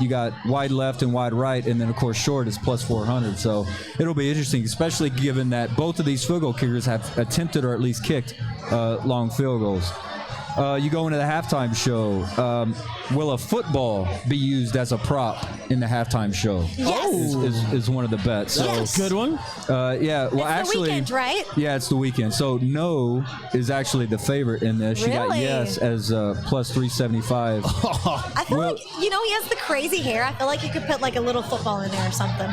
You got wide left and wide right, and then of course short is plus 400. So it'll be interesting, especially given that both of these field goal kickers have attempted or at least kicked long field goals. You go into the halftime show. Will a football be used as a prop in the halftime show?
Yes.
Is one of the bets. So,
Yes.
Good one.
yeah. Well,
It's the
actually,
weekend, right?
Yeah, it's the weekend. So no is actually the favorite in this. She got
Really?
yes as plus 375.
I feel like, he has the crazy hair. I feel like you could put like a little football in there or something.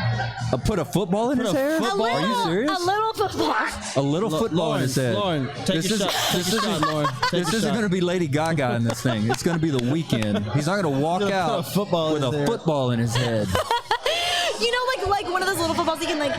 Put a football in his hair?
football?
Are you serious?
A little football.
A little football in his head.
Lauren, take
This
a
is-
shot. Take
this
a
is-
shot, Lauren. Take
This
a
isn't
shot.
going to be Lady Gaga in this thing. It's going to be the weekend. He's not going to walk
Gonna put
out
a football
with
in
a
his hair.
football in his head.
like one of those little footballs you can like.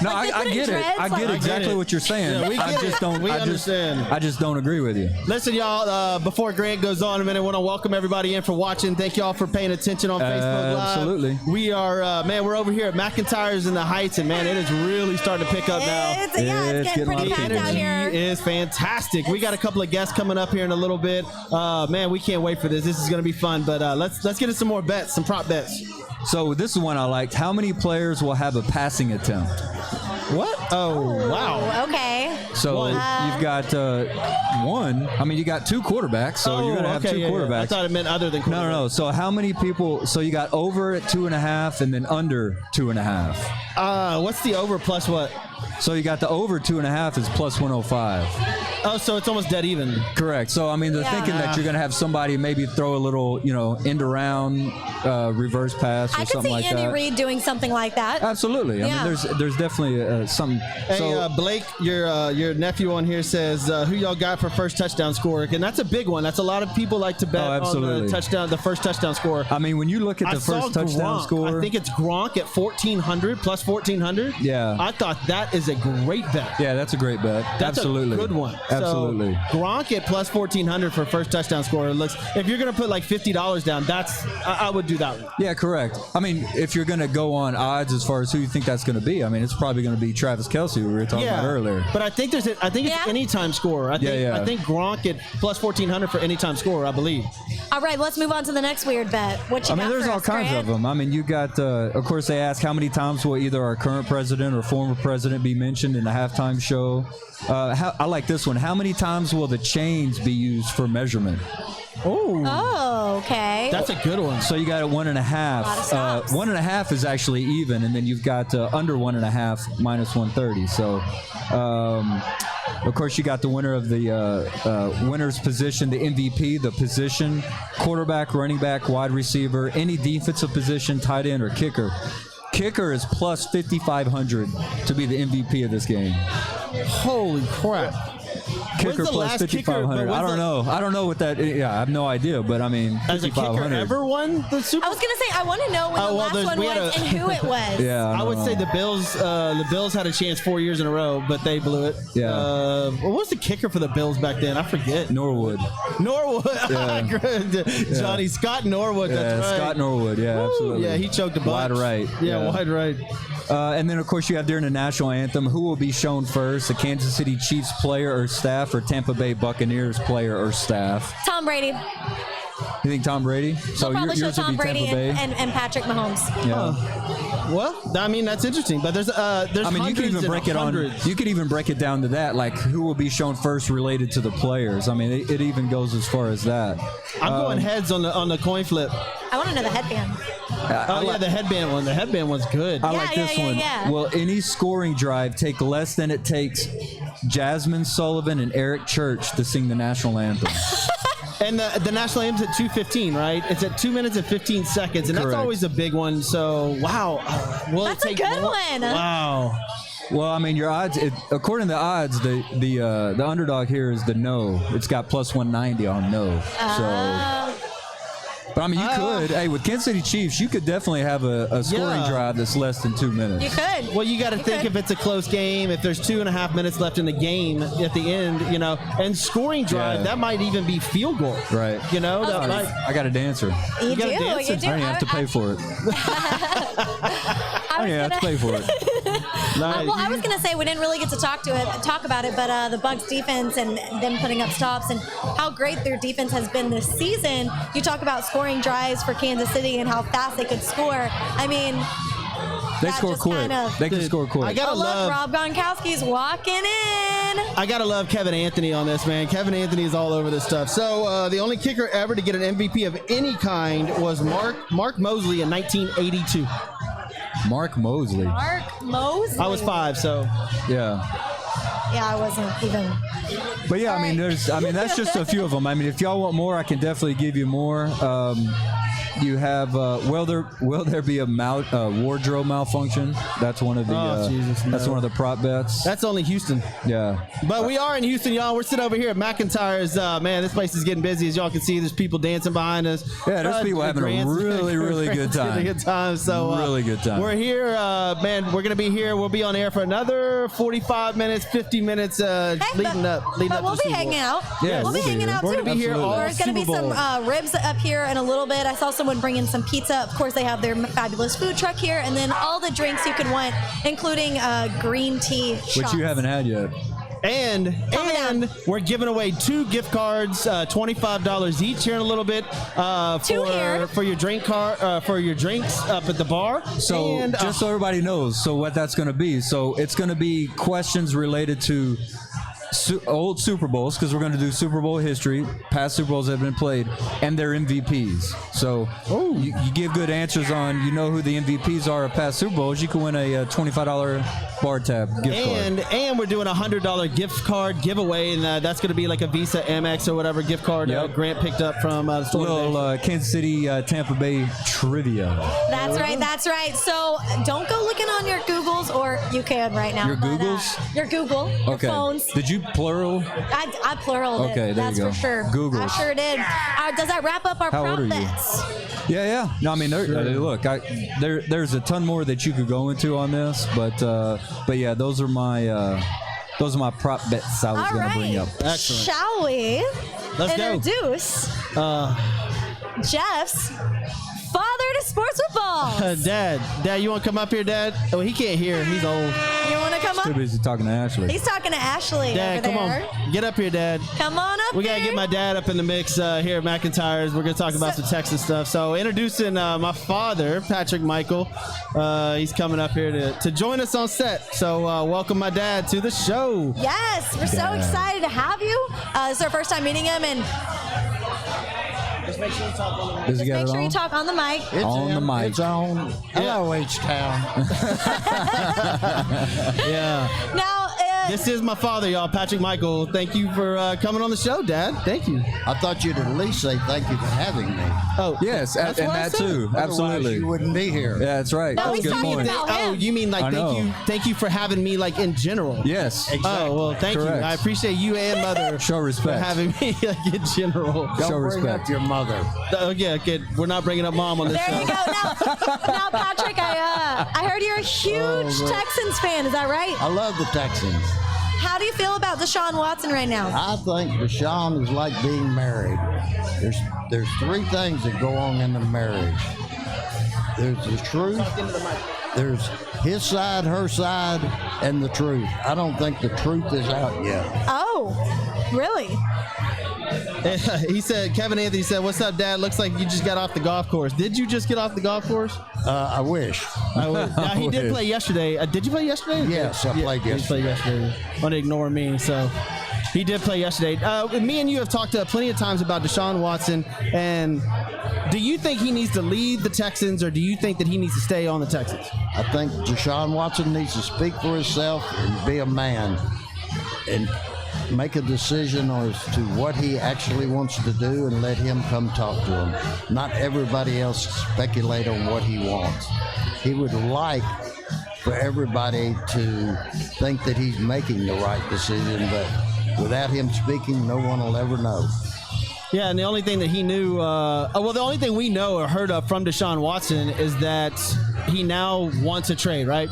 No,
Like they
I
put in
get it.
dreads,
I
like-
get
I
exactly
get it.
what you're saying.
Yeah, we
I
get
just
it.
don't.
We
I
understand.
just don't agree with you.
Listen, y'all, before Grant goes on a minute, I want to welcome everybody in for watching. Thank y'all for paying attention on Facebook Live.
Absolutely.
We are, we're over here at McIntyre's in the Heights, and man, it is really starting to pick up now.
It's
It's
getting
getting
pretty
a lot of
packed out
Energy
here.
is fantastic. We got a couple of guests coming up here in a little bit. Man, we can't wait for this. This is going to be fun. But let's get into some more bets, some prop bets.
So this is one I liked. How many players will have a passing attempt?
What? Oh, wow.
Okay.
So
One.
you've got one. I mean, you got two quarterbacks, so you're going to have two quarterbacks.
I thought it meant other than quarterbacks.
No. So how many people? So you got over at 2.5 and then under 2.5.
What's the over plus what?
So you got the over 2.5 is plus 105.
Oh, so it's almost dead even.
Correct. So I mean, they're
Yeah.
thinking that you're going to have somebody maybe throw a little, end around reverse pass or
I could
something
see
like
Andy
that.
Reid doing something like that.
Absolutely. I
Yeah.
mean, there's definitely some.
Hey,
so,
Blake, your nephew on here says who y'all got for first touchdown scorer, and that's a big one. That's a lot of people like to bet on
absolutely.
the first touchdown scorer.
I mean, when you look at
I
the
saw
first touchdown
Gronk.
score,
I think it's Gronk at 1,400 plus 1,400.
Yeah.
I thought that is a great bet.
yeah, that's a great bet.
That's
Absolutely,
a good one.
Absolutely.
So Gronk at plus 1,400 for first touchdown scorer looks. If you're gonna put like $50 down, I would do that one.
Yeah, correct. I mean, if you're going to go on odds as far as who you think that's going to be, I mean, it's probably going to be Travis Kelce, who we were talking about earlier.
But I think it's
Yeah.
anytime scorer. I think Gronk at plus 1,400 for anytime scorer, I believe.
All right, let's move on to the next weird bet. What you
I mean,
got
there's
for
all
us,
kinds
Grant?
of them. I mean, you got, of course, they ask how many times will either our current president or former president be mentioned in the halftime show. I like this one. How many times will the chains be used for measurement?
Oh, okay.
That's a good one.
So you got a 1.5.
lot of stops.
1.5 is actually even, and then you've got under 1.5 minus 130. So, of course, you got the winner of the winner's position, the MVP, the position, quarterback, running back, wide receiver, any defensive position, tight end, or kicker. Kicker is plus 5,500 to be the MVP of this game.
Holy crap.
kicker
the
plus
last kicker?
5,500.
But
I don't know. I don't know what that. Yeah, I have no idea. But I mean,
Has a kicker
5,500.
ever won the Super?
I was gonna say I want to know when the last one was and who it was.
Yeah,
I would say the Bills. The Bills had a chance 4 years in a row, but they blew it.
Yeah.
What was the kicker for the Bills back then? I forget.
Norwood.
Yeah. Johnny Scott Norwood.
Yeah,
That's right.
Scott Norwood. Yeah,
Woo,
absolutely.
yeah, he choked a bunch.
Wide right.
Yeah, wide right.
And then, of course, you have during the national anthem, who will be shown first, the Kansas City Chiefs player or staff, or Tampa Bay Buccaneers player or staff?
Tom Brady.
You think Tom Brady?
They'll probably show
yours would
Tom
be
Brady
Tampa Bay?
and Patrick Mahomes.
Yeah.
Well, I mean that's interesting, but there's
I mean, you could even break it on. You could even break it down to that, like who will be shown first related to the players. I mean, it even goes as far as that.
I'm going heads on the coin flip.
I want to know the headband.
The headband one. The headband one's good.
I like this one.
Yeah.
Will any scoring drive take less than it takes Jasmine Sullivan and Eric Church to sing the national anthem?
And the national antham's at 2:15, right? It's at 2 minutes and 15 seconds, and
Correct.
that's always a big one. So, wow. Will
That's
it
a
take
good
more?
one.
Wow.
Well, I mean, your odds. According to the odds, the underdog here is the no. It's got plus 190 on no. So. But I mean, you could. Hey, with Kansas City Chiefs, you could definitely have a scoring drive that's less than 2 minutes.
You could.
Well, you got to think if it's a close game, if there's 2.5 minutes left in the game at the end, and scoring drive, that might even be field goal.
Right.
That might.
I got a dancer.
You
got a
do.
dancer?
You do.
I don't even have to pay for it. I don't even have to pay for it.
Well, I was going to say we didn't really get to talk about it, but the Bucs defense and them putting up stops and how great their defense has been this season. You talk about scoring drives for Kansas City and how fast they could score. I mean,
they score quick. They can score quick.
I gotta love
Rob Gronkowski's walking in.
I gotta love Kevin Anthony on this, man. Kevin Anthony is all over this stuff. So the only kicker ever to get an MVP of any kind was Mark Mosley in 1982.
Mark Mosley.
Mark Mosley.
I was 5, so
Yeah.
Yeah, I wasn't even.
But yeah, I mean, that's just a few of them. I mean, if y'all want more, I can definitely give you more. You have will there be a wardrobe malfunction? That's one of the that's one of the prop bets.
That's only Houston.
Yeah.
But we are in Houston, y'all. We're sitting over here at McIntyre's. Man, this place is getting busy. As y'all can see, there's people dancing behind us.
Yeah, there's people having a really, really good time.
Really good time. So
really good time.
We're here, man. We're gonna be here. We'll be on air for another 45 minutes, 50 minutes leading up.
But we'll be hanging out.
Yeah,
we'll be hanging out
We're
too.
gonna be here all
There's gonna be
Super Bowl.
some ribs up here in a little bit. I saw someone bring in some pizza. Of course, they have their fabulous food truck here, and then all the drinks you could want, including green tea shots.
Which you haven't had yet.
And we're giving away 2 gift cards, $25 each here in a little bit for your drink for your drinks up at the bar.
So
and,
just so everybody knows, so what that's going to be. So it's going to be questions related to old Super Bowls, because we're going to do Super Bowl history, past Super Bowls that have been played, and their MVPs. So you give good answers on, who the MVPs are of past Super Bowls, you can win a $25 bar tab gift card.
And we're doing a $100 gift card giveaway, and that's going to be like a Visa, Amex, or whatever gift card Grant picked up from the store.
Little Kansas City, Tampa Bay trivia.
That's right. That's right. So don't go looking on your Googles, or you can right now.
Your Googles?
Your Google. Your
Okay.
phones.
Did you plural?
I pluraled it.
Okay, there
That's
you go.
for sure.
Googles.
I sure did. Does that wrap up our
How old
prop
are you?
bets?
Yeah. No, I mean, look, there's a ton more that you could go into on this, but yeah, those are my prop bets I was
All
going to bring
right.
up.
Excellent.
Shall we
Let's go.
introduce Jeff's father to sports football?
Dad, you want to come up here, Dad? Oh, he can't hear. He's old.
You want to come
Too
up?
busy talking to Ashley.
He's talking to Ashley
Dad,
over
come
there.
on. Get up here, Dad.
Come on up
We got to
here.
get my dad up in the mix here at McIntyre's. We're going to talk about some Texas stuff. So introducing my father, Patrick Michael. He's coming up here to join us on set. So welcome my dad to the show.
Yes, we're so excited to have you. This is our first time meeting him, and
Just make sure you talk on
Does he got
make
it
sure
on?
you talk on the mic.
On the mic.
It's on. Hello, H-Town.
Yeah.
Now,
This is my father, y'all, Patrick Michael. Thank you for coming on the show, Dad. Thank you.
I thought you'd at least say thank you for having me.
Oh,
Yes, and
what I
that
said.
too.
Otherwise,
Absolutely.
you wouldn't be here.
Yeah, that's right.
No,
That's a
he's
good
talking
point.
about
Oh,
him.
you mean like
I know.
thank you for having me like in general.
Yes.
Oh well, thank you.
Correct.
I appreciate you and Mother
Show
for
respect.
having me like in general.
Don't
Show
bring
respect.
up your mother.
Oh yeah, good. We're not bringing up Mom on this
There
show.
you go. Now, Patrick, I heard you're a huge Texans fan. Is that right?
I love the Texans.
How do you feel about Deshaun Watson right now?
I think Deshaun is like being married. There's three things that go on in the marriage. There's the truth, there's his side, her side, and the truth. I don't think the truth is out yet.
Oh, really?
He said, Kevin Anthony said, "What's up, Dad? Looks like you just got off the golf course. Did you just get off the golf course?"
I wish.
Now, he did play yesterday. Did you play yesterday?
Yes, I played
He played yesterday. Want to ignore me, so he did play yesterday. Me and you have talked plenty of times about Deshaun Watson, and do you think he needs to leave the Texans, or do you think that he needs to stay on the Texans?
I think Deshaun Watson needs to speak for himself and be a man and make a decision as to what he actually wants to do and let him come talk to him. Not everybody else speculate on what he wants. He would like for everybody to think that he's making the right decision, but without him speaking, no one will ever know.
Yeah, and the only thing that he knew, the only thing we know or heard of from Deshaun Watson is that he now wants a trade, right?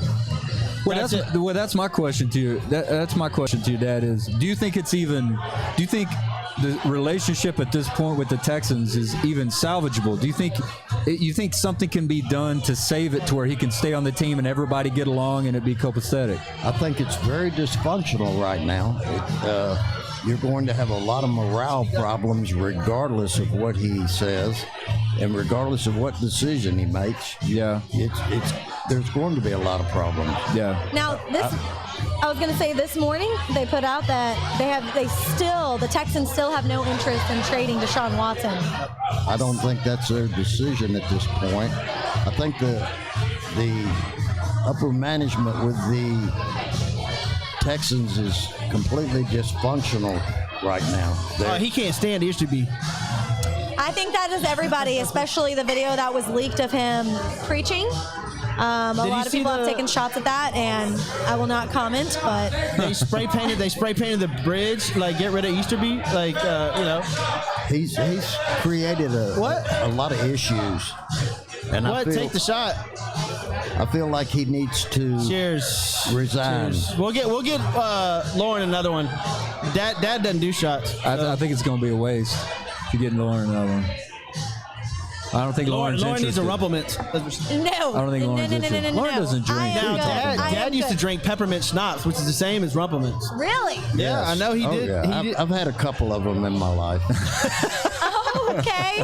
That's my question to you. That's my question to you, Dad. Is do you think the relationship at this point with the Texans is even salvageable? Do you think something can be done to save it to where he can stay on the team and everybody get along and it be copacetic?
I think it's very dysfunctional right now. You're going to have a lot of morale problems regardless of what he says and regardless of what decision he makes.
Yeah.
There's going to be a lot of problems.
Yeah.
Now, I was going to say this morning they put out that the Texans still have no interest in trading Deshaun Watson.
I don't think that's their decision at this point. I think the upper management with the Texans is completely dysfunctional right now.
He can't stand Easterby.
I think that is everybody, especially the video that was leaked of him preaching. A lot of people have taken shots at that, and I will not comment. But
They spray painted the bridge, like get rid of Easterby, like
He's created a lot of issues. And
Take the shot.
I feel like he needs to
Cheers.
resign.
Cheers. We'll get Lauren another one. Dad doesn't do shots.
I think it's going to be a waste if you get Lauren another one. I don't think
Lauren
Lauren's
needs a
interested.
rumplement.
no,
I don't think Lauren's interested. Lauren doesn't drink.
I am
Now,
good. I
Dad
am
used to
good.
drink peppermint schnapps, which is the same as rumplements.
Really?
Yeah, I know he
Oh,
did.
yeah.
He did.
I've had a couple of them in my life.
Oh, okay.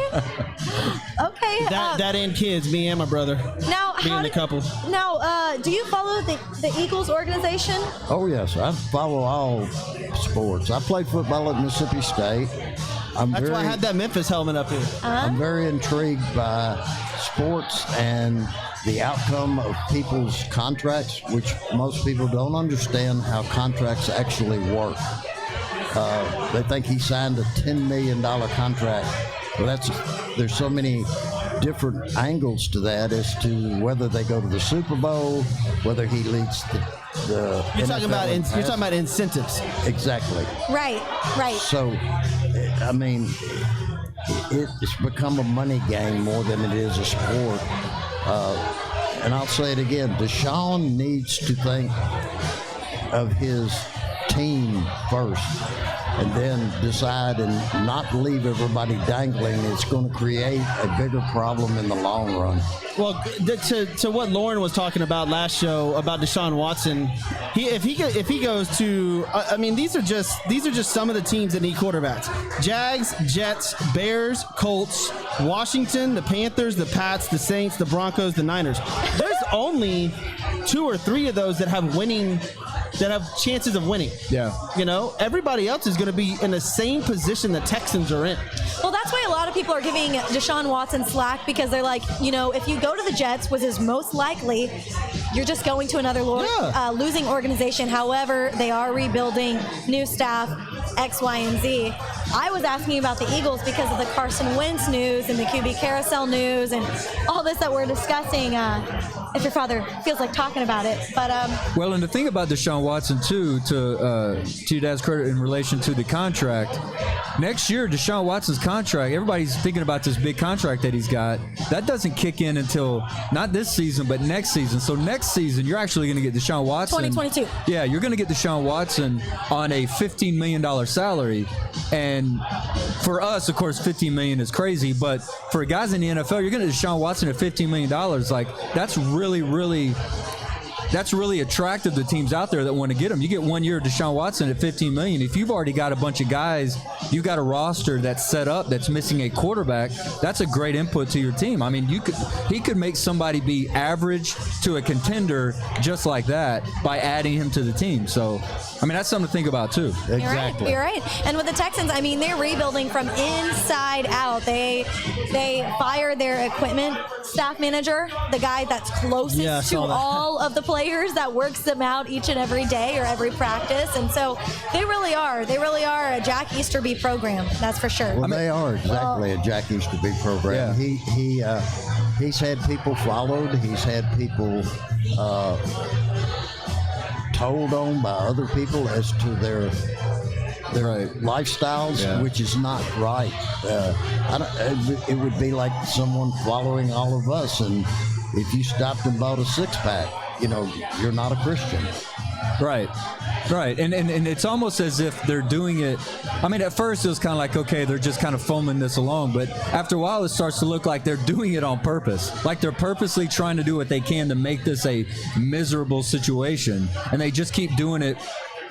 Okay.
That and kids, me and my brother.
Now,
being the couple.
Now, do you follow the Eagles organization?
Oh, yes. I follow all sports. I played football at Mississippi State.
That's why I had that Memphis helmet up here.
I'm very intrigued by sports and the outcome of people's contracts, which most people don't understand how contracts actually work. They think he signed a $10 million contract. Well, there's so many different angles to that as to whether they go to the Super Bowl, whether he leads the
You're talking
NFL
about incentives.
Exactly.
Right.
So, I mean, it's become a money game more than it is a sport. And I'll say it again, Deshaun needs to think of his team first and then decide and not leave everybody dangling. It's going to create a bigger problem in the long run.
Well, to what Lauren was talking about last show about Deshaun Watson, if he goes to, I mean, these are just some of the teams that need quarterbacks: Jags, Jets, Bears, Colts, Washington, the Panthers, the Pats, the Saints, the Broncos, the Niners. There's only 2 or 3 of those that have winning that have chances of winning.
Yeah.
You know, everybody else is going to be in the same position the Texans are in.
Well, that's why a lot of people are giving Deshaun Watson slack, because they're like, you know, if you go to the Jets, which is most likely, you're just going to another losing organization. However, they are rebuilding, new staff, X, Y, and Z. I was asking about the Eagles because of the Carson Wentz news and the QB carousel news and all this that we're discussing. If your father feels like talking about it, but
well, and the thing about Deshaun Watson too, to your dad's credit in relation to the contract, next year Deshaun Watson's contract, everybody's thinking about this big contract that he's got. That doesn't kick in until not this season, but next season. So next season, you're actually going to get Deshaun Watson.
2022.
Yeah, you're going to get Deshaun Watson on a $15 million salary. And for us, of course, $15 million is crazy. But for guys in the NFL, you're going to get Deshaun Watson at $15 million. Like, that's really attractive to teams out there that want to get him. You get 1 year of Deshaun Watson at $15 million. If you've already got a bunch of guys, you've got a roster that's set up, that's missing a quarterback, that's a great input to your team. I mean, he could make somebody be average to a contender just like that by adding him to the team. So, I mean, that's something to think about too.
Exactly.
You're right. And with the Texans, I mean, they're rebuilding from inside out. They fired their equipment staff manager, the guy that's closest to all of the players, that works them out each and every day or every practice. And so they really are a Jack Easterby program, that's for sure.
Well, they are exactly a Jack Easterby program.
Yeah.
He's had people followed. He's had people told on by other people as to their lifestyles, which is not right. It would be like someone following all of us, and if you stopped and bought a six-pack, you know, you're not a Christian.
Right. And it's almost as if they're doing it. I mean, at first it was kind of like, okay, they're just kind of foaming this along. But after a while, it starts to look like they're doing it on purpose. Like they're purposely trying to do what they can to make this a miserable situation. And they just keep doing it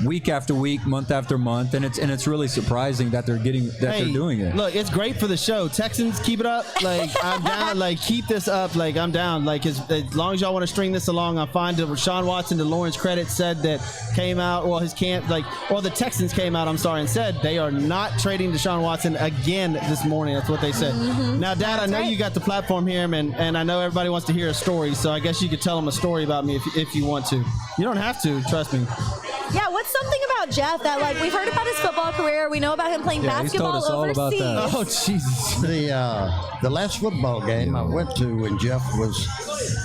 week after week, month after month, and it's really surprising that they're doing it.
Look, it's great for the show. Texans, keep it up. Like, I'm down. Like, keep this up. Like, I'm down. Like, as long as y'all want to string this along, I'm fine. Deshaun Watson, to Lauren's credit, said that came out. Well, the Texans came out. I'm sorry, and said they are not trading Deshaun Watson again this morning. That's what they said.
Mm-hmm.
Now, Dad, I know you got the platform here, and I know everybody wants to hear a story. So I guess you could tell them a story about me if you want to. You don't have to. Trust me.
Yeah, what's something about Jeff that, like, we've heard about his football career, we know about him playing basketball
he's told us
overseas.
all about that.
Oh, Jesus.
The last football game I went to when Jeff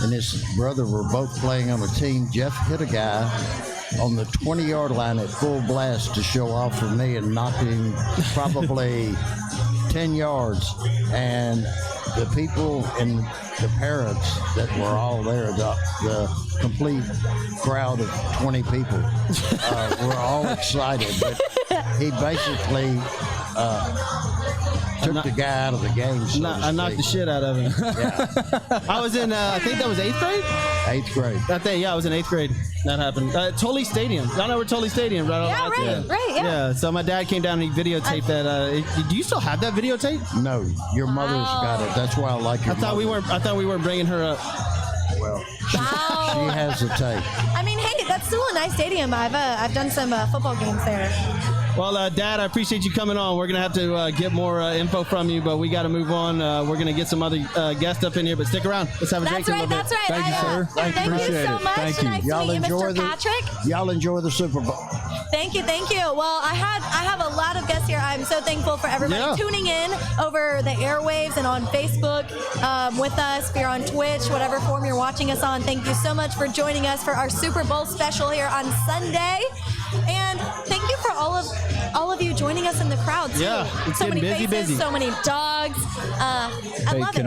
and his brother were both playing on a team, Jeff hit a guy on the 20-yard line at full blast to show off for me and knocked him probably 10 yards. And the people and the parents that were all there, the complete crowd of 20 people were all excited. But he basically took the guy out of the game.
I knocked the shit out of him.
Yeah.
I was in, I think that was 8th grade?
8th grade.
I think, I was in 8th grade. That happened. Tully Stadium. Y'all know where Tully Stadium, right?
Yeah.
So my dad came down and he videotaped that. Do you still have that videotape?
No, your mother's got it. That's why I like your
I thought we weren't bringing her up.
Well, she has a tape.
I mean, hey, that's still a nice stadium. I've done some football games there.
Well, Dad, I appreciate you coming on. We're going to have to get more info from you, but we got to move on. We're going to get some other guests up in here, but stick around. Let's have a drink.
That's right.
Thank you, sir.
Thank you so much.
Thank you.
Nice to meet you, Mr. Patrick.
Y'all enjoy the Super Bowl.
Thank you. Well, I have a lot of guests here. I'm so thankful for everybody tuning in over the airwaves and on Facebook with us. If you're on Twitch, whatever form you're watching us on, thank you so much for joining us for our Super Bowl special here on Sunday. And thank you for all of you joining us in the crowd too.
Yeah, it's
so many
getting
faces,
busy.
so many dogs. I love it.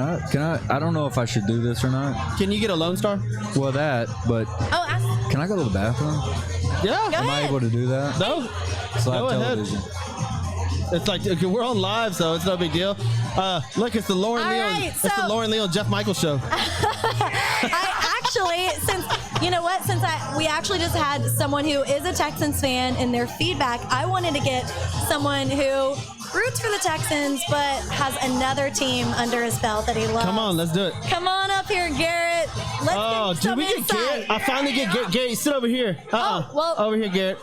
I don't know if I should do this or not.
Can you get a Lone Star?
Well, but can I go to the bathroom?
Yeah.
Go
Am I
ahead.
able to do that?
No.
So I have
Go ahead.
television.
It's like, okay, we're on live, so it's no big deal. Look, it's the Lauren
All
Leal.
right,
It's the
so-
Lauren Leal Jeff Michaels show.
I actually, we actually just had someone who is a Texans fan in their feedback. I wanted to get someone who roots for the Texans but has another team under his belt that he loves.
Come on, let's do it.
Come on up here, Garrett. Let's get some
we get
insight.
Garrett? I finally get Garrett. Garrett, sit over here.
Oh, well-
Over here, Garrett.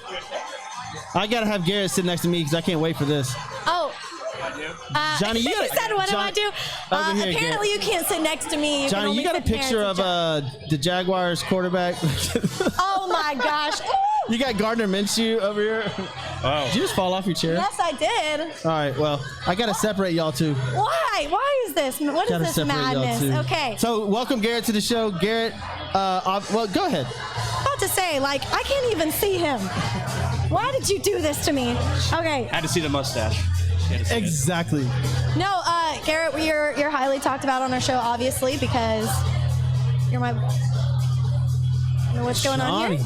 I gotta have Garrett sit next to me because I can't wait for this.
Oh.
Johnny, you
he
gotta-
said, "What do I do?"
Over here,
Apparently,
Garrett.
you can't sit next to me. You can
Johnny,
only
you got a
sit near
picture
to
of
Jeff.
the Jaguars quarterback?
Oh my gosh!
You got Gardner Minshew over here.
Oh.
Did you just fall off your chair?
Yes, I did.
All right, well, I gotta separate y'all two.
Why? Why is this? What is
Gotta
this
separate
madness?
y'all two.
Okay.
So, welcome Garrett to the show. Garrett, well, go ahead.
About to say, like, I can't even see him. Why did you do this to me? Okay.
Had to see the mustache.
Exactly.
No, Garrett, you're highly talked about on our show, obviously, because you're my. You know what's going on here?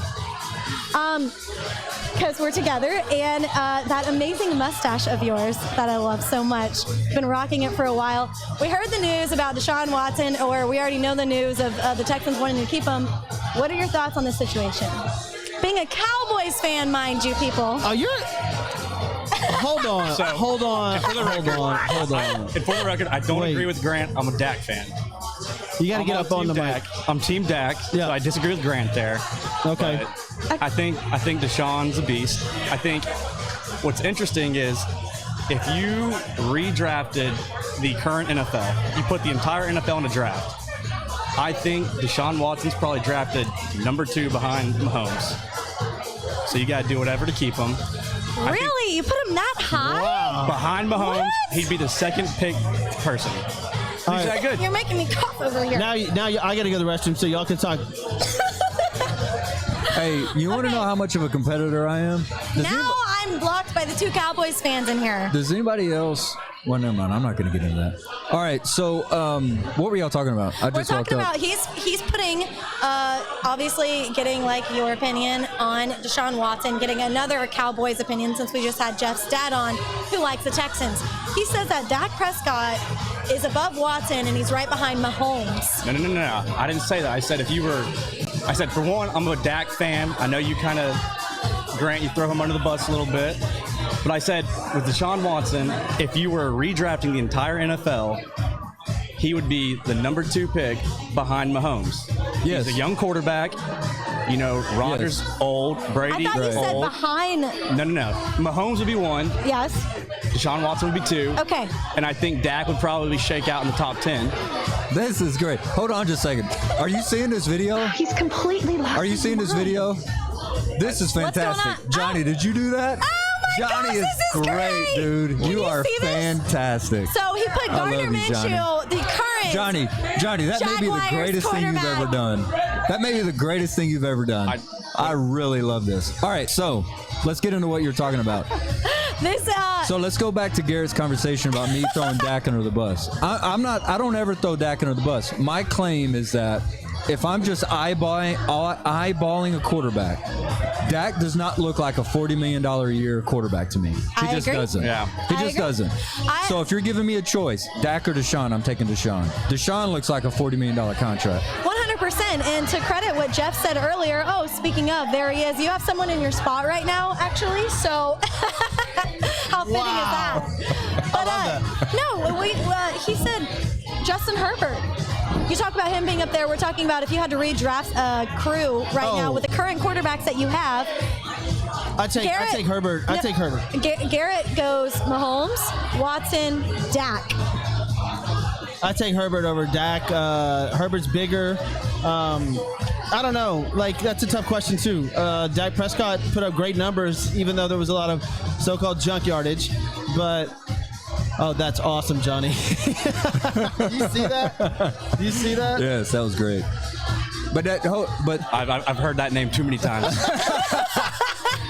Because we're together, and that amazing mustache of yours that I love so much. Been rocking it for a while. We heard the news about Deshaun Watson, or we already know the news of the Texans wanting to keep him. What are your thoughts on this situation? Being a Cowboys fan, mind you, people.
Oh, you're. Hold on.
So,
hold on.
For the record, and for the record, I don't
Wait.
agree with Grant. I'm a Dak fan.
You got to
I'm
get up on the
Dak.
mic.
I'm Team Dak,
Yeah.
so I disagree with Grant there.
Okay.
But I think Deshaun's a beast. I think what's interesting is if you redrafted the current NFL, you put the entire NFL in a draft. I think Deshaun Watson's probably drafted number 2 behind Mahomes. So you got to do whatever to keep him.
Really? You put him that high?
Behind Mahomes,
What?
he'd be the second pick person. He's
right.
that good.
You're making me cough over here.
Now I got to go to the restroom so y'all can talk.
Hey, you want to know how much of a competitor I am?
Now I'm blocked by the 2 Cowboys fans in here.
Does anybody else? Well, never mind. I'm not going to get into that. All right. So, what were y'all talking about? I
We're
just walked
talking
up.
about he's putting obviously getting like your opinion on Deshaun Watson, getting another Cowboys opinion since we just had Jeff's dad on who likes the Texans. He says that Dak Prescott is above Watson and he's right behind Mahomes.
No. I didn't say that. I said I said for one, I'm a Dak fan. I know you kind of, Grant, you throw him under the bus a little bit. But I said with Deshaun Watson, if you were redrafting the entire NFL, he would be the number 2 pick behind Mahomes.
Yes.
He's a young quarterback. You know, Rodgers old, Brady
I thought you said
old.
behind.
No. Mahomes would be 1.
Yes.
Deshaun Watson would be 2.
Okay.
And I think Dak would probably shake out in the top 10.
This is great. Hold on just a second. Are you seeing this video?
He's completely lost.
Are you seeing this video? This is
What's going
fantastic.
on?
Johnny,
Oh.
did you do that?
Oh my
Johnny
gosh,
is
this is
great, dude.
Can
You are
see this?
fantastic.
So he put
I love
Gardner
you, Johnny.
Minshew, the current
Johnny, that may be the
Jaguars
greatest thing you've
quarterback.
ever done. That may be the greatest thing you've ever done. I really love this. All right, so let's get into what you're talking about.
This
So let's go back to Garrett's conversation about me throwing Dak under the bus. I don't ever throw Dak under the bus. My claim is that if I'm just eyeballing a quarterback, Dak does not look like a $40 million a year quarterback to me. He
I
just
agree.
doesn't.
Yeah.
He
I
just
agree.
doesn't. So if you're giving me a choice, Dak or Deshaun, I'm taking Deshaun. Deshaun looks like a $40 million contract.
100%. And to credit what Jeff said earlier, speaking of, there he is. You have someone in your spot right now, actually. So how fitting is that? But no, he said Justin Herbert. You talk about him being up there. We're talking about if you had to redraft a crew right now with the current quarterbacks that you have.
I take Herbert. I take Herbert.
Garrett goes Mahomes, Watson, Dak.
I take Herbert over Dak. Herbert's bigger. I don't know. Like, that's a tough question, too. Dak Prescott put up great numbers, even though there was a lot of so-called junk yardage. But, that's awesome, Johnny. You see that? Do you see that?
Yes, that was great. But
I've heard that name too many times.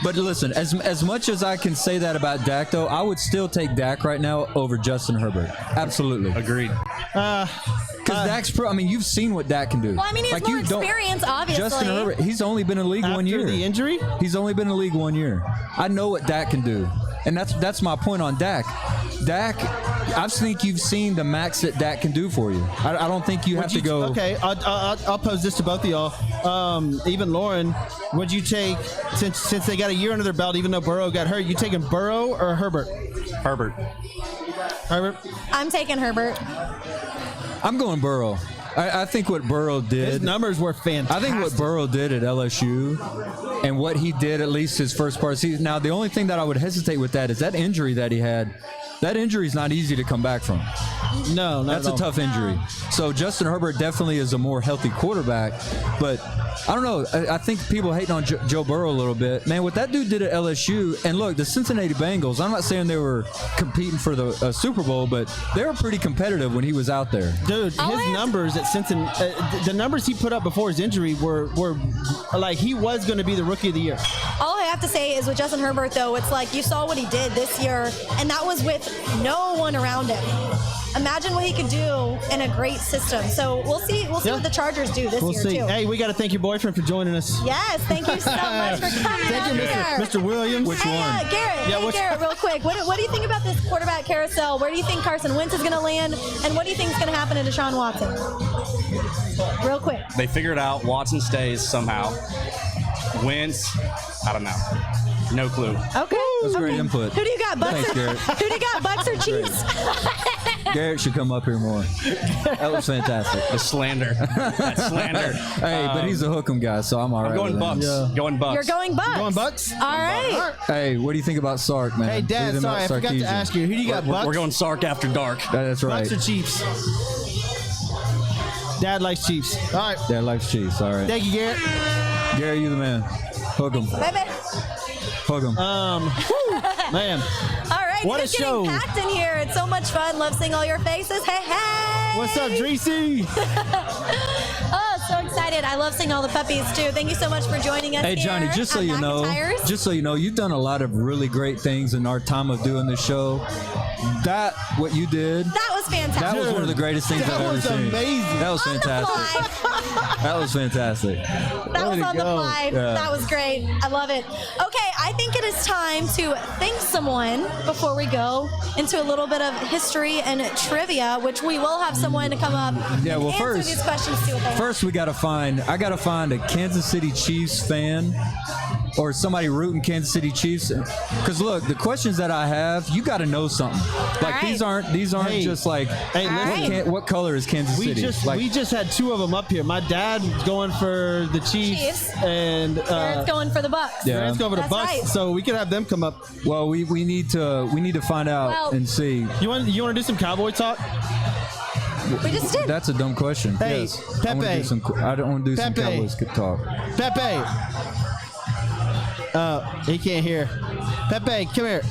But listen, as much as I can say that about Dak, though, I would still take Dak right now over Justin Herbert. Absolutely.
Agreed.
Because Dak's pro. I mean, you've seen what Dak can do.
Well, I mean, he has more experience, obviously.
Justin Herbert, he's only been in the league 1 year.
After the injury?
He's only been in the league 1 year. I know what Dak can do. And that's my point on Dak. Dak, I think you've seen the max that Dak can do for you. I don't think you have to go.
Okay, I'll pose this to both of y'all. Even Lauren, would you take, since they got a year under their belt, even though Burrow got hurt, you taking Burrow or Herbert?
Herbert.
Herbert?
I'm taking Herbert.
I'm going Burrow. I think what Burrow did.
His numbers were fantastic.
I think what Burrow did at LSU and what he did at least his first part of the season. Now, the only thing that I would hesitate with that is that injury that he had. That injury is not easy to come back from.
No,
that's a tough injury. So Justin Herbert definitely is a more healthy quarterback, but I don't know. I think people hating on Joe Burrow a little bit. Man, what that dude did at LSU, and look, the Cincinnati Bengals, I'm not saying they were competing for the Super Bowl, but they were pretty competitive when he was out there.
Dude, his numbers at Cincinnati, the numbers he put up before his injury were like he was going to be the Rookie of the Year.
All I have to say is with Justin Herbert, though, it's like you saw what he did this year, and that was with no one around him. Imagine what he could do in a great system. So we'll see what the Chargers do this year, too.
Hey, we got to thank your boyfriend for joining us.
Yes, thank you so much for coming out here.
Mr. Williams.
Which one?
Garrett, Garrett, real quick. What do you think about this quarterback carousel? Where do you think Carson Wentz is going to land? And what do you think is going to happen to Deshaun Watson? Real quick.
They figured out Watson stays somehow. Wentz, I don't know. No clue.
Okay.
That's great input.
Who do you got, Bucks?
Thanks, Garrett.
Who do you got, Bucks or Chiefs?
Garrett should come up here more. That was fantastic.
The slander. That's slander.
Hey, but he's a hook'em guy, so I'm all right.
I'm going
with
Bucks.
that.
Yeah.
Going Bucks.
You're going Bucks.
Going Bucks?
All right.
Hey, what do you think about Sark, man?
Hey, Dad, sorry, I forgot to ask you. Who do you got, Bucks?
We're going Sark after dark.
That's right.
Bucks or Chiefs? Dad likes Chiefs. All right.
Dad likes Chiefs. All right.
Thank you, Garrett.
Gary, you the man. Hook 'em.
Baby.
Hook 'em.
Man.
All right.
What
it's
a show.
getting packed in here. It's so much fun. Love seeing all your faces. Hey, hey.
What's up, Dreesy?
Oh, so excited. I love seeing all the puppies, too. Thank you so much for joining us
Hey, Johnny,
here
just so
at
you know,
McIntyre's.
you've done a lot of really great things in our time of doing this show. What you did,
That was fantastic.
that was one of the greatest things
That
I've ever
was
seen.
amazing.
That was
On the
fantastic.
fly.
That was fantastic.
That was on the fly.
Yeah.
That was great. I love it. Okay, I think it is time to thank someone before we go into a little bit of history and trivia, which we will have someone to come up
Yeah,
and
well,
answer
first-
these questions too.
First, I got to find a Kansas City Chiefs fan or somebody rooting Kansas City Chiefs. Because look, the questions that I have, you got to know something. Like
right.
these aren't
Hey.
just like,
Hey,
All
listen.
right.
what color is Kansas
We
City?
just had two of them up here. My dad's going for the Chiefs,
Chiefs.
and
Garrett's going for the Bucks.
Yeah.
Grant's going for the
That's
Bucks.
right.
So we could have them come up.
well, we need to find out
Well-
and see.
You want to do some Cowboy talk?
We just did.
That's a dumb question.
Hey,
Yes. I wanna
Pepe.
do I don't want to do some
Pepe.
Cowboys talk.
Pepe. He can't hear. Pepe, come here.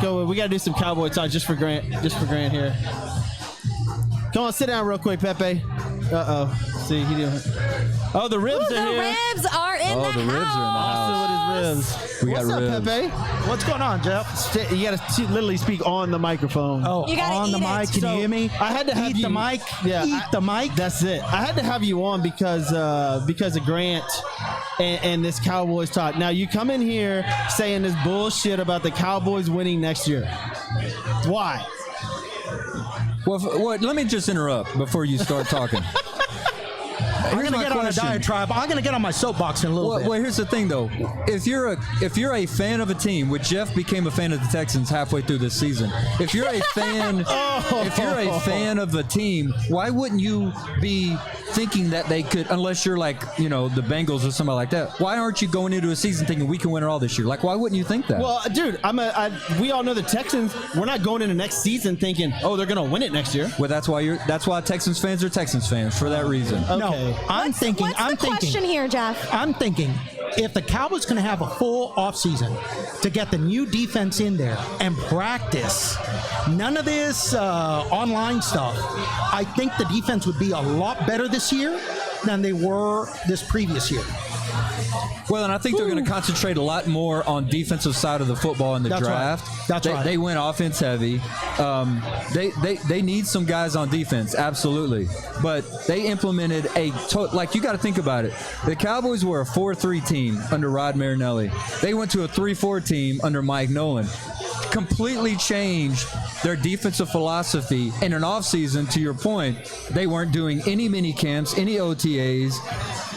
Go. We got to do some Cowboy talk just for Grant. Just for Grant here. Come on, sit down real quick, Pepe. See, he didn't. Oh, the ribs
Ooh,
are
the
here.
ribs are in
Oh,
the
the ribs are in the
house.
Austin with his ribs.
We got
What's
ribs.
up, Pepe?
What's going on, Jeff?
You got to literally speak on the microphone.
Oh,
You gotta
on the
eat it.
mic. Can
So,
you hear me?
I had to have
eat
you-
the mic.
Yeah,
eat the mic.
That's it. I had to have you on because of Grant and this Cowboys talk. Now you come in here saying this bullshit about the Cowboys winning next year. Why?
Well, let me just interrupt before you start talking.
I'm
Here's
gonna
my
get on a
question.
diatribe. I'm gonna get on my soapbox in a little bit.
Well, here's the thing, though. If you're a fan of a team, which Jeff became a fan of the Texans halfway through this season. If you're a fan, if you're a fan of a team, why wouldn't you be thinking that they could? Unless you're like, the Bengals or somebody like that. Why aren't you going into a season thinking we can win it all this year? Like, why wouldn't you think that?
Well, dude, we all know the Texans. We're not going into next season thinking, oh, they're gonna win it next year.
Well, that's why Texans fans are Texans fans for that reason.
Okay.
No, I'm thinking.
What's
I'm
the
thinking.
question here, Jeff?
I'm thinking if the Cowboys going to have a full offseason to get the new defense in there and practice, none of this online stuff, I think the defense would be a lot better this year than they were this previous year.
Well, and I think they're going to concentrate a lot more on defensive side of the football in the
That's right.
draft.
That's right.
They went offense heavy. They need some guys on defense, absolutely. But they implemented like, you got to think about it. The Cowboys were a 4-3 team under Rod Marinelli. They went to a 3-4 team under Mike Nolan. Completely changed their defensive philosophy in an offseason. To your point, they weren't doing any mini camps, any OTAs,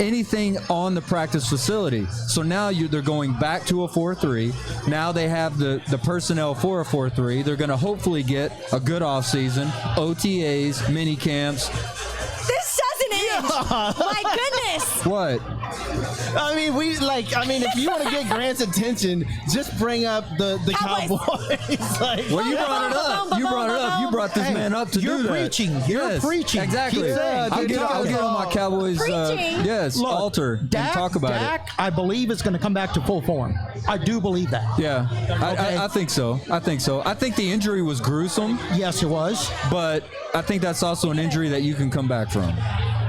anything on the practice facility. So now they're going back to a 4-3. Now they have the personnel for a 4-3. They're going to hopefully get a good offseason, OTAs, mini camps.
This My goodness.
What?
if you want to get Grant's attention, just bring up the Cowboys. Like,
Well, you brought it up. You brought it up. You brought this man up to do that.
You're preaching. You're
Yes,
preaching.
Exactly.
Keep saying.
I'll get on my Cowboys
Preaching.
altar and talk about
Dak, I believe, is going to come back to full form. I do believe that.
it. Yeah, I think so. I think the injury was gruesome,
Yes, it was.
but I think that's also an injury that you can come back from.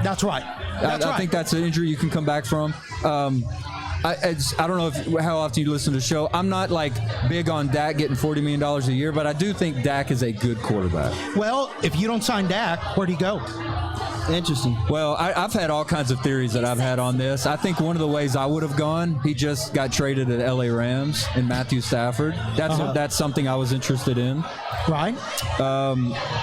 That's right. That's
I
right.
think that's an injury you can come back from. I don't know how often you listen to the show. I'm not like big on Dak getting $40 million a year, but I do think Dak is a good quarterback.
Well, if you don't sign Dak, where'd he go?
Interesting.
Well, I've had all kinds of theories that I've had on this. I think one of the ways I would have gone, he just got traded to LA Rams and Matthew Stafford. That's something I was interested in.
Right.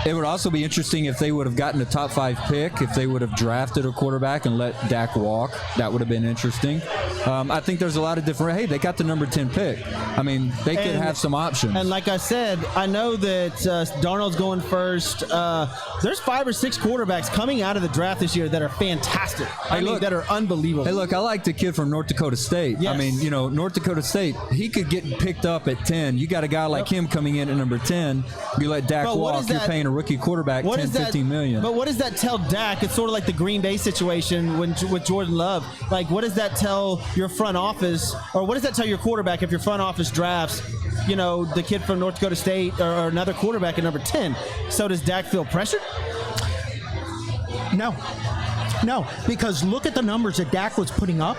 It would also be interesting if they would have gotten a top 5 pick, if they would have drafted a quarterback and let Dak walk. That would have been interesting. I think there's a lot of different. Hey, they got the number 10 pick. I mean, they could have some options.
And like I said, I know that Darnold's going first. There's 5 or 6 quarterbacks coming out of the draft this year that are fantastic. That are unbelievable.
Hey, look, I like the kid from North Dakota State.
Yes.
I mean, North Dakota State, he could get picked up at 10. You got a guy like him coming in at number 10. You let Dak walk, you're paying a rookie quarterback $10, $15 million.
But what does that tell Dak? It's sort of like the Green Bay situation with Jordan Love. Like, what does that tell your front office, or what does that tell your quarterback if your front office drafts, the kid from North Dakota State or another quarterback at number 10? So does Dak feel pressured?
No, because look at the numbers that Dak was putting up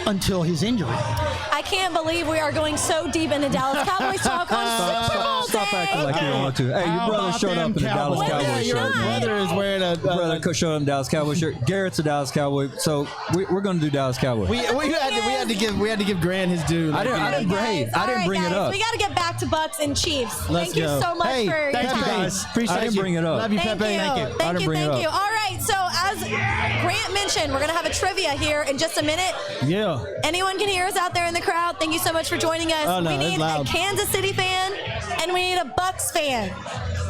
until his injury.
I can't believe we are going so deep into Dallas Cowboys talk on Super Bowl
Stop
day.
acting like you don't want to. Hey, your brother showed up in the Dallas
Cowboys?
Cowboys
Your
shirt. man.
Brother is wearing a.
Brother showed up in Dallas Cowboys shirt. Garrett's a Dallas Cowboy, so we're going to do Dallas Cowboys.
We had to give Grant his due.
I didn't bring it up.
We got to get back to Bucks and Chiefs.
Let's
Thank you
go.
so much
Hey,
for your
thank you
time.
guys. Appreciate
I didn't
you.
bring it up.
Love you,
Thank
Pepe.
you.
I didn't bring it
Thank you.
up.
All right, so as Grant mentioned, we're going to have a trivia here in just a minute.
Yeah.
Anyone can hear us out there in the crowd. Thank you so much for joining us.
Oh, no,
we
it's
need a
loud.
Kansas City fan and we need a Bucks fan.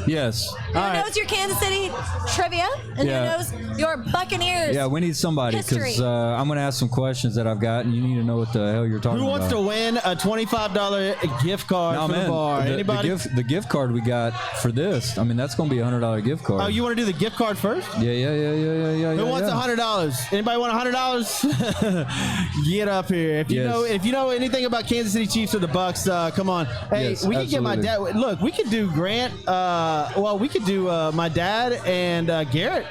Yes.
Who knows your Kansas City trivia and
Yeah.
who knows your Buccaneers?
Yeah, we need somebody
History.
because I'm going to ask some questions that I've got, and you need to know what the hell you're talking
Who
about.
wants to win a $25 gift card
No,
for
man,
the bar? Anybody?
the gift card we got for this, I mean, that's going to be a $100 gift card.
Oh, you want to do the gift card first?
Yeah.
Who wants $100? Anybody want $100? Get up here. If you know anything about Kansas City Chiefs or the Bucks, come on. Hey,
Yes,
we could get my dad. Look, we could do Grant. We could do my dad and Garrett.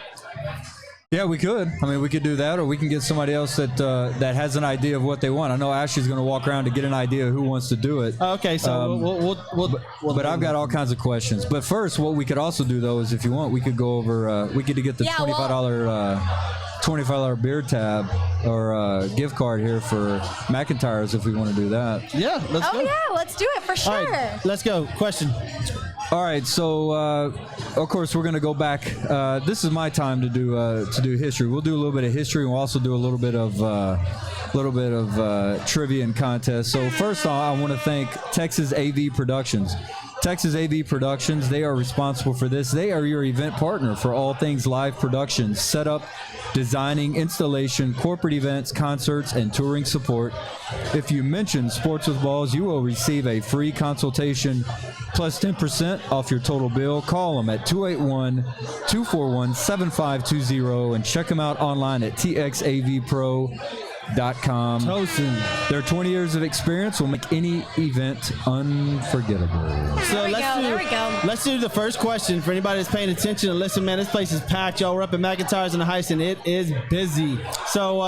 Yeah, we could. I mean, we could do that, or we can get somebody else that has an idea of what they want. I know Ashley's going to walk around to get an idea of who wants to do it.
Okay, so we'll
But I've got all kinds of questions. But first, what we could also do though is, if you want, we could go over. We could get the $25 beer tab or gift card here for McIntyre's if we want to do that.
Yeah, let's go.
Oh, yeah, let's do it for sure.
All right, let's go. Question.
All right, so of course we're going to go back. This is my time to do history. We'll do a little bit of history, and we'll also do a little bit of trivia and contest. So first off, I want to thank Texas AV Productions. Texas AV Productions, they are responsible for this. They are your event partner for all things live productions, setup, designing, installation, corporate events, concerts, and touring support. If you mention Sports with Balls, you will receive a free consultation plus 10% off your total bill. Call them at 281-241-7520 and check them out online at txavpro.com. Their 20 years of experience will make any event unforgettable.
So
There we go.
Let's do the first question for anybody that's paying attention and listen, man. This place is packed. Y'all, we're up at McIntyre's in the Heights, and it is busy. So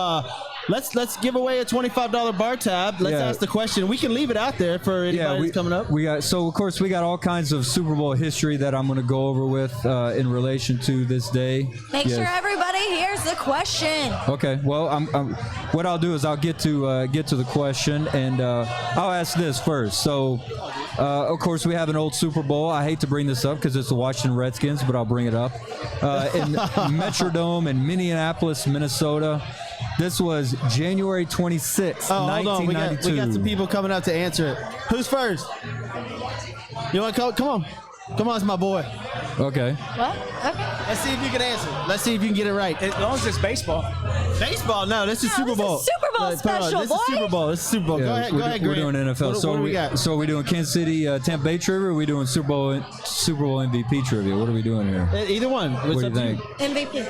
let's give away a $25 bar tab. Let's ask the question. We can leave it out there for anybody that's coming up.
Of course, we got all kinds of Super Bowl history that I'm going to go over with in relation to this day.
Make sure everybody hears the question.
Okay. Well, what I'll do is I'll get to the question, and I'll ask this first. So, of course, we have an old Super Bowl. I hate to bring this up because it's the Washington Redskins, but I'll bring it up. In Metrodome in Minneapolis, Minnesota. This was January 26th, 1992.
We got some people coming up to answer it. Who's first? You want to come on? Come on, it's my boy.
Okay.
What? Okay.
Let's see if you can answer. Let's see if you can get it right.
As long as it's baseball.
Baseball? No, this is
No,
Super
this is
Bowl.
Super Bowl
Hold on.
special,
This
boy.
is Super Bowl. This is Super Bowl.
Yeah,
Go ahead,
we're
Grant.
doing NFL.
What are we got?
So are we doing Kansas City Tampa Bay trivia? Or are we doing Super Bowl MVP trivia? What are we doing here?
Either one.
What do you think?
MVP.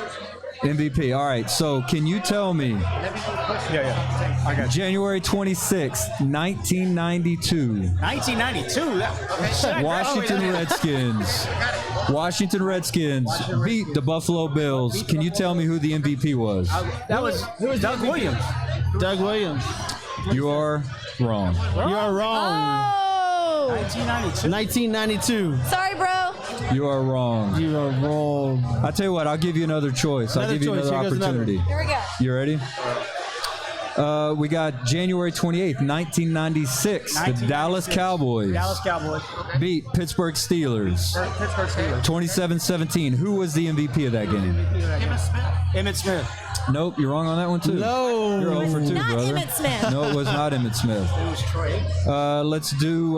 MVP. All right. So can you tell me
Yeah. I got you.
January 26th, 1992,
1992.
Washington Redskins. Washington Redskins beat the Buffalo Bills. Can you tell me who the MVP was?
That was Doug Williams.
Doug Williams.
You are wrong.
You are wrong.
Oh.
1992.
1992.
Sorry, bro.
You are wrong.
You are wrong.
I'll tell you what. I'll give you another choice. I'll
Another
give you
choice.
another
Here goes another.
opportunity.
Here we go.
You ready? We got January 28th, 1996. The Dallas Cowboys
Dallas Cowboys.
beat Pittsburgh Steelers.
Pittsburgh Steelers.
27-17. Who was the MVP of that game?
Emmett Smith.
Nope, you're wrong on that one too.
No.
You're 0 for 2,
Not
brother.
Emmitt Smith.
No, it was not Emmitt Smith.
It was Troy.
Let's do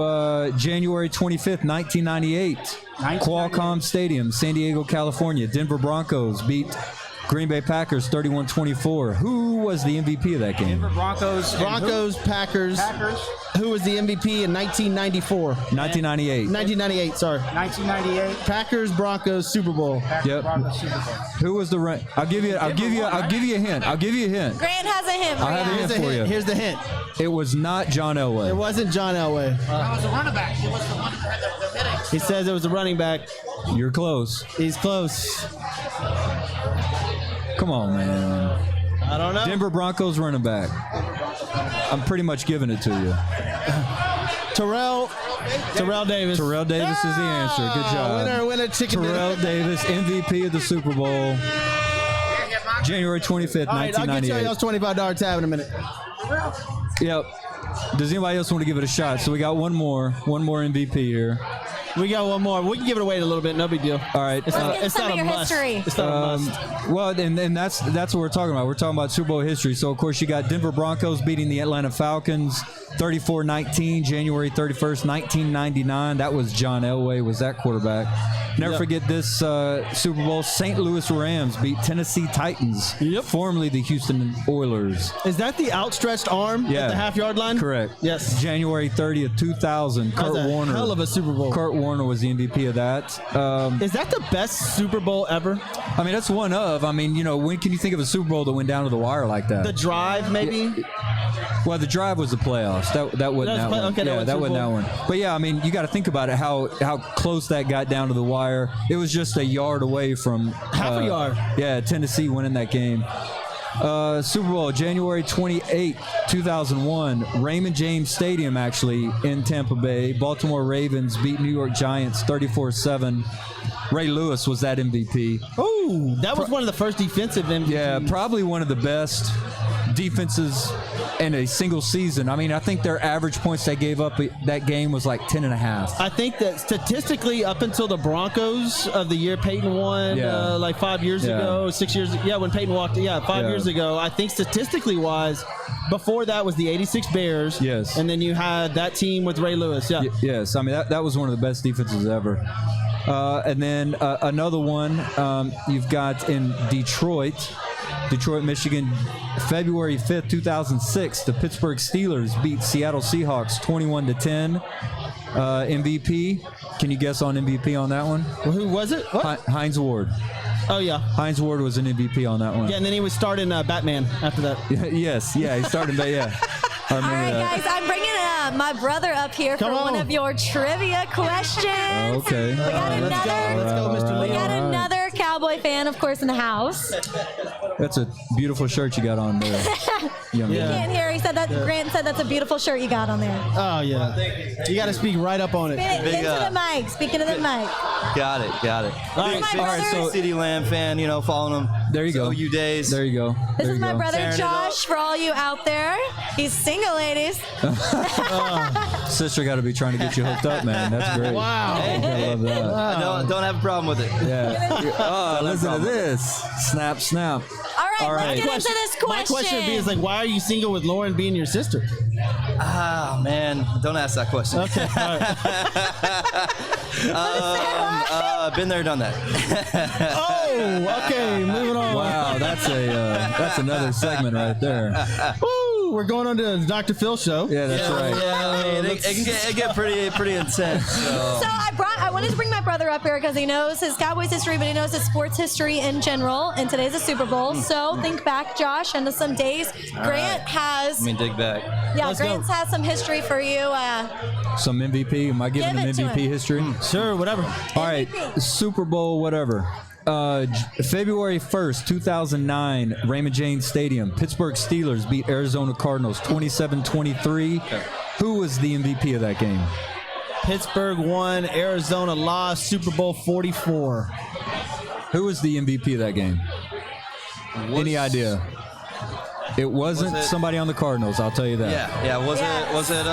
January 25th, 1998.
1998.
Qualcomm Stadium, San Diego, California. Denver Broncos beat Green Bay Packers 31-24. Who was the MVP of that game?
Denver Broncos.
Broncos, Packers.
Packers.
Who was the MVP in 1994?
1998.
1998, sorry.
1998.
Packers, Broncos, Super Bowl.
Packers,
Yep.
Broncos, Super Bowl.
Who was the run? I'll give you a hint. I'll give you a hint.
Grant has a hint.
I'll have a
Maria.
hint
Here's the
for
hint.
you.
Here's the hint.
It was not John
It
Elway.
wasn't John Elway. He says it was the running back.
You're close.
He's close.
Come on, man.
I don't know.
Denver Broncos running back. I'm pretty much giving it to you.
Terrell Davis.
Terrell Davis is the answer. Good job.
Winner, chicken
Terrell Davis, MVP of the Super Bowl. January 25th,
All right, I'll get you
1998.
y'all's $25 tab in a minute.
Yep. Does anybody else want to give it a shot? So we got one more MVP here.
We got one more. We can give it away in a little bit. No big deal.
All right.
It's not,
get
it's
some
not
of
a
your
must.
history.
It's not a must.
Well, and that's what we're talking about. We're talking about Super Bowl history. So, of course, you got Denver Broncos beating the Atlanta Falcons 34-19, January 31st, 1999. That was John Elway was that quarterback. Never forget this Super Bowl. St. Louis Rams beat Tennessee Titans, formerly the Houston Oilers.
Is that the outstretched arm
Yeah.
at the half-yard line?
Correct.
Yes.
January 30th, 2000.
That was
Kurt
a
Warner.
hell of a Super Bowl.
Kurt Warner was the MVP of that.
Is that the best Super Bowl ever?
I mean, that's one of. I mean, when can you think of a Super Bowl that went down to the wire like that?
The drive, maybe?
Well, the drive was the playoffs. That wasn't that one.
Okay,
Yeah, that wasn't that one. But yeah, I mean, you got to think about it. How close that got down to the wire. It was just a yard away from
Half a yard.
Yeah, Tennessee winning that game. Super Bowl, January 28, 2001, Raymond James Stadium, actually, in Tampa Bay. Baltimore Ravens beat New York Giants 34-7. Ray Lewis was that MVP.
Oh, that was one of the first defensive MVPs.
Yeah, probably one of the best defenses in a single season. I mean, I think their average points they gave up that game was like 10.5.
I think that statistically, up until the Broncos of the year Peyton won, like 5 years ago, 6 years, when Peyton walked, 5 years ago, I think statistically wise, before that was the '86 Bears.
Yes.
And then you had that team with Ray Lewis. Yeah.
Yes, I mean that was one of the best defenses ever. And then another one you've got in Detroit, Michigan, February 5th, 2006. The Pittsburgh Steelers beat Seattle Seahawks 21-10. MVP. Can you guess on MVP on that one?
Well, who was it? What?
Heinz Ward.
Oh, yeah.
Heinz Ward was an MVP on that one.
Yeah, and then he was starting Batman after that.
Yes, yeah, he started, yeah. I
All
remember
right,
that.
guys, I'm bringing my brother up here for one of your trivia questions.
Okay.
We got another.
Let's go, Mr.
We
Leal.
got another Cowboy fan, of course, in the house.
That's a beautiful shirt you got on there. Young
You
man.
can't hear. He said that. Grant said that's a beautiful shirt you got on there.
Oh, yeah. You got to speak right up on it.
Into the mic. Speaking of the mic.
Got it.
All right, my brother.
so-
City Lamb fan, following him.
There you go.
OU days.
There you go.
This
There
is
you
my
go.
brother
Tearing it
Josh. For all you out there, he's single, ladies.
Sister got to be trying to get you hooked up, man. That's great.
Wow.
I love that.
I don't have a problem with it.
Yeah. Oh, listen to this. Snap, snap.
All right,
All right.
let's get into this
My question would be is like, why are you single with Lauren being your sister?
Ah, man, don't ask that question.
Okay, all right.
Been there, done that.
Oh, okay, moving on.
Wow, that's another segment right there.
Woo, we're going on to the Dr. Phil show.
Yeah, that's right.
Yeah, I mean, it can get pretty intense. So.
So I wanted to bring my brother up here because he knows his Cowboys history, but he knows his sports history in general. And today's a Super Bowl, so think back, Josh, into some days. Grant has.
Let me dig back.
Yeah,
Let's
Grant has some history for you.
Some MVP. Am I giving
Give
him
it to
MVP
him.
history?
Sure, whatever.
All right, Super Bowl, whatever. February 1st, 2009, Raymond James Stadium. Pittsburgh Steelers beat Arizona Cardinals 27-23. Who was the MVP of that game?
Pittsburgh won, Arizona lost, Super Bowl 44.
Who was the MVP of that game? Any idea? It wasn't somebody on the Cardinals, I'll tell you that.
Yeah. Was it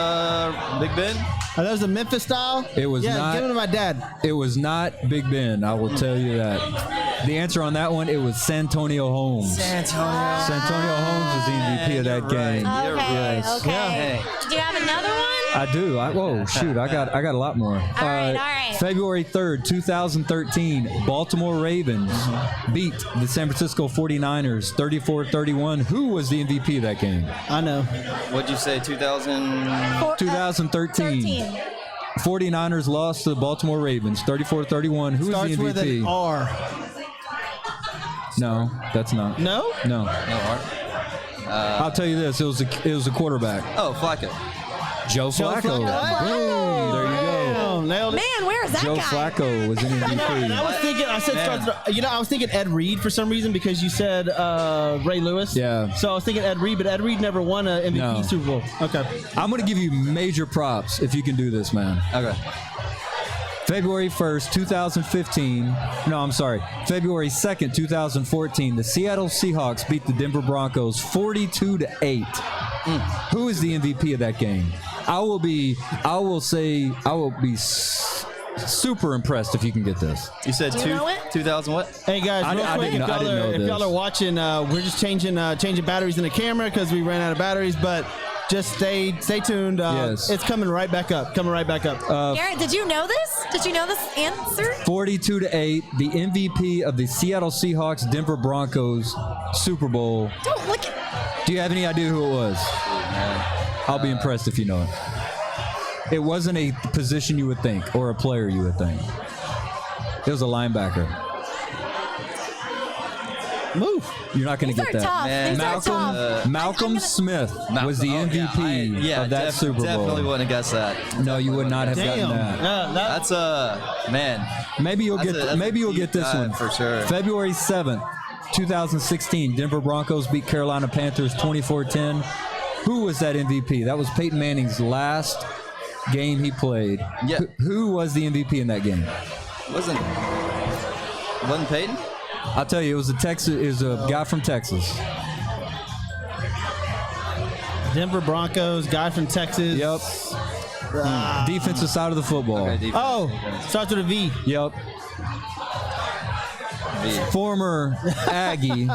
Big Ben?
Oh, that was the Memphis style?
It was
yeah,
not.
give it to my dad.
It was not Big Ben, I will tell you that. The answer on that one, it was Santonio Holmes. Santonio Holmes was the MVP of that game.
Okay,
Yes.
okay. Do you have another one?
I do. Whoa, shoot! I got a lot more. All
right.
February 3rd, 2013, Baltimore Ravens beat the San Francisco 49ers 34-31. Who was the MVP of that game?
I know.
What'd you say?
2013. 49ers lost to the Baltimore Ravens 34-31. Who
Starts
was the
with an
MVP?
R.
No, that's not.
No?
No. I'll tell you this. It was a quarterback.
Oh, Flacco.
Joe Flacco. Boom. There you go.
Nailed it.
Man, where is that
Joe
guy?
Flacco was an MVP.
And I was thinking, I was thinking Ed Reed for some reason because you said Ray Lewis.
Yeah.
So I was thinking Ed Reed, but Ed Reed never won an MVP
No.
Super Bowl. Okay.
I'm going to give you major props if you can do this, man.
Okay.
February 1st, 2015. No, I'm sorry. February 2nd, 2014. The Seattle Seahawks beat the Denver Broncos 42-8. Who is the MVP of that game? I will be super impressed if you can get this.
You said
Do you know it?
2000 what?
Hey guys, real
I
quick,
didn't know
if
this.
y'all are watching, we're just changing batteries in the camera because we ran out of batteries, but just stay tuned.
Yes.
It's coming right back up.
Garrett, did you know this? Did you know this answer?
42-8. The MVP of the Seattle Seahawks Denver Broncos Super Bowl.
Don't look at.
Do you have any idea who it was? I'll be impressed if you know it. It wasn't a position you would think or a player you would think. It was a linebacker.
Move.
You're not going to get that.
Tough. These are tough.
Malcolm Smith was the MVP of that Super Bowl.
Definitely wouldn't have guessed that.
No, you would not have gotten that.
That's man.
Maybe you'll get this one
for sure.
February 7th, 2016, Denver Broncos beat Carolina Panthers 24-10. Who was that MVP? That was Peyton Manning's last game he played.
Yeah.
Who was the MVP in that game?
Wasn't Peyton?
I'll tell you, it was a guy from Texas.
Denver Broncos, guy from Texas.
Yep. Defensive side of the football.
Okay,
Starts with a V.
Yep. Former Aggie.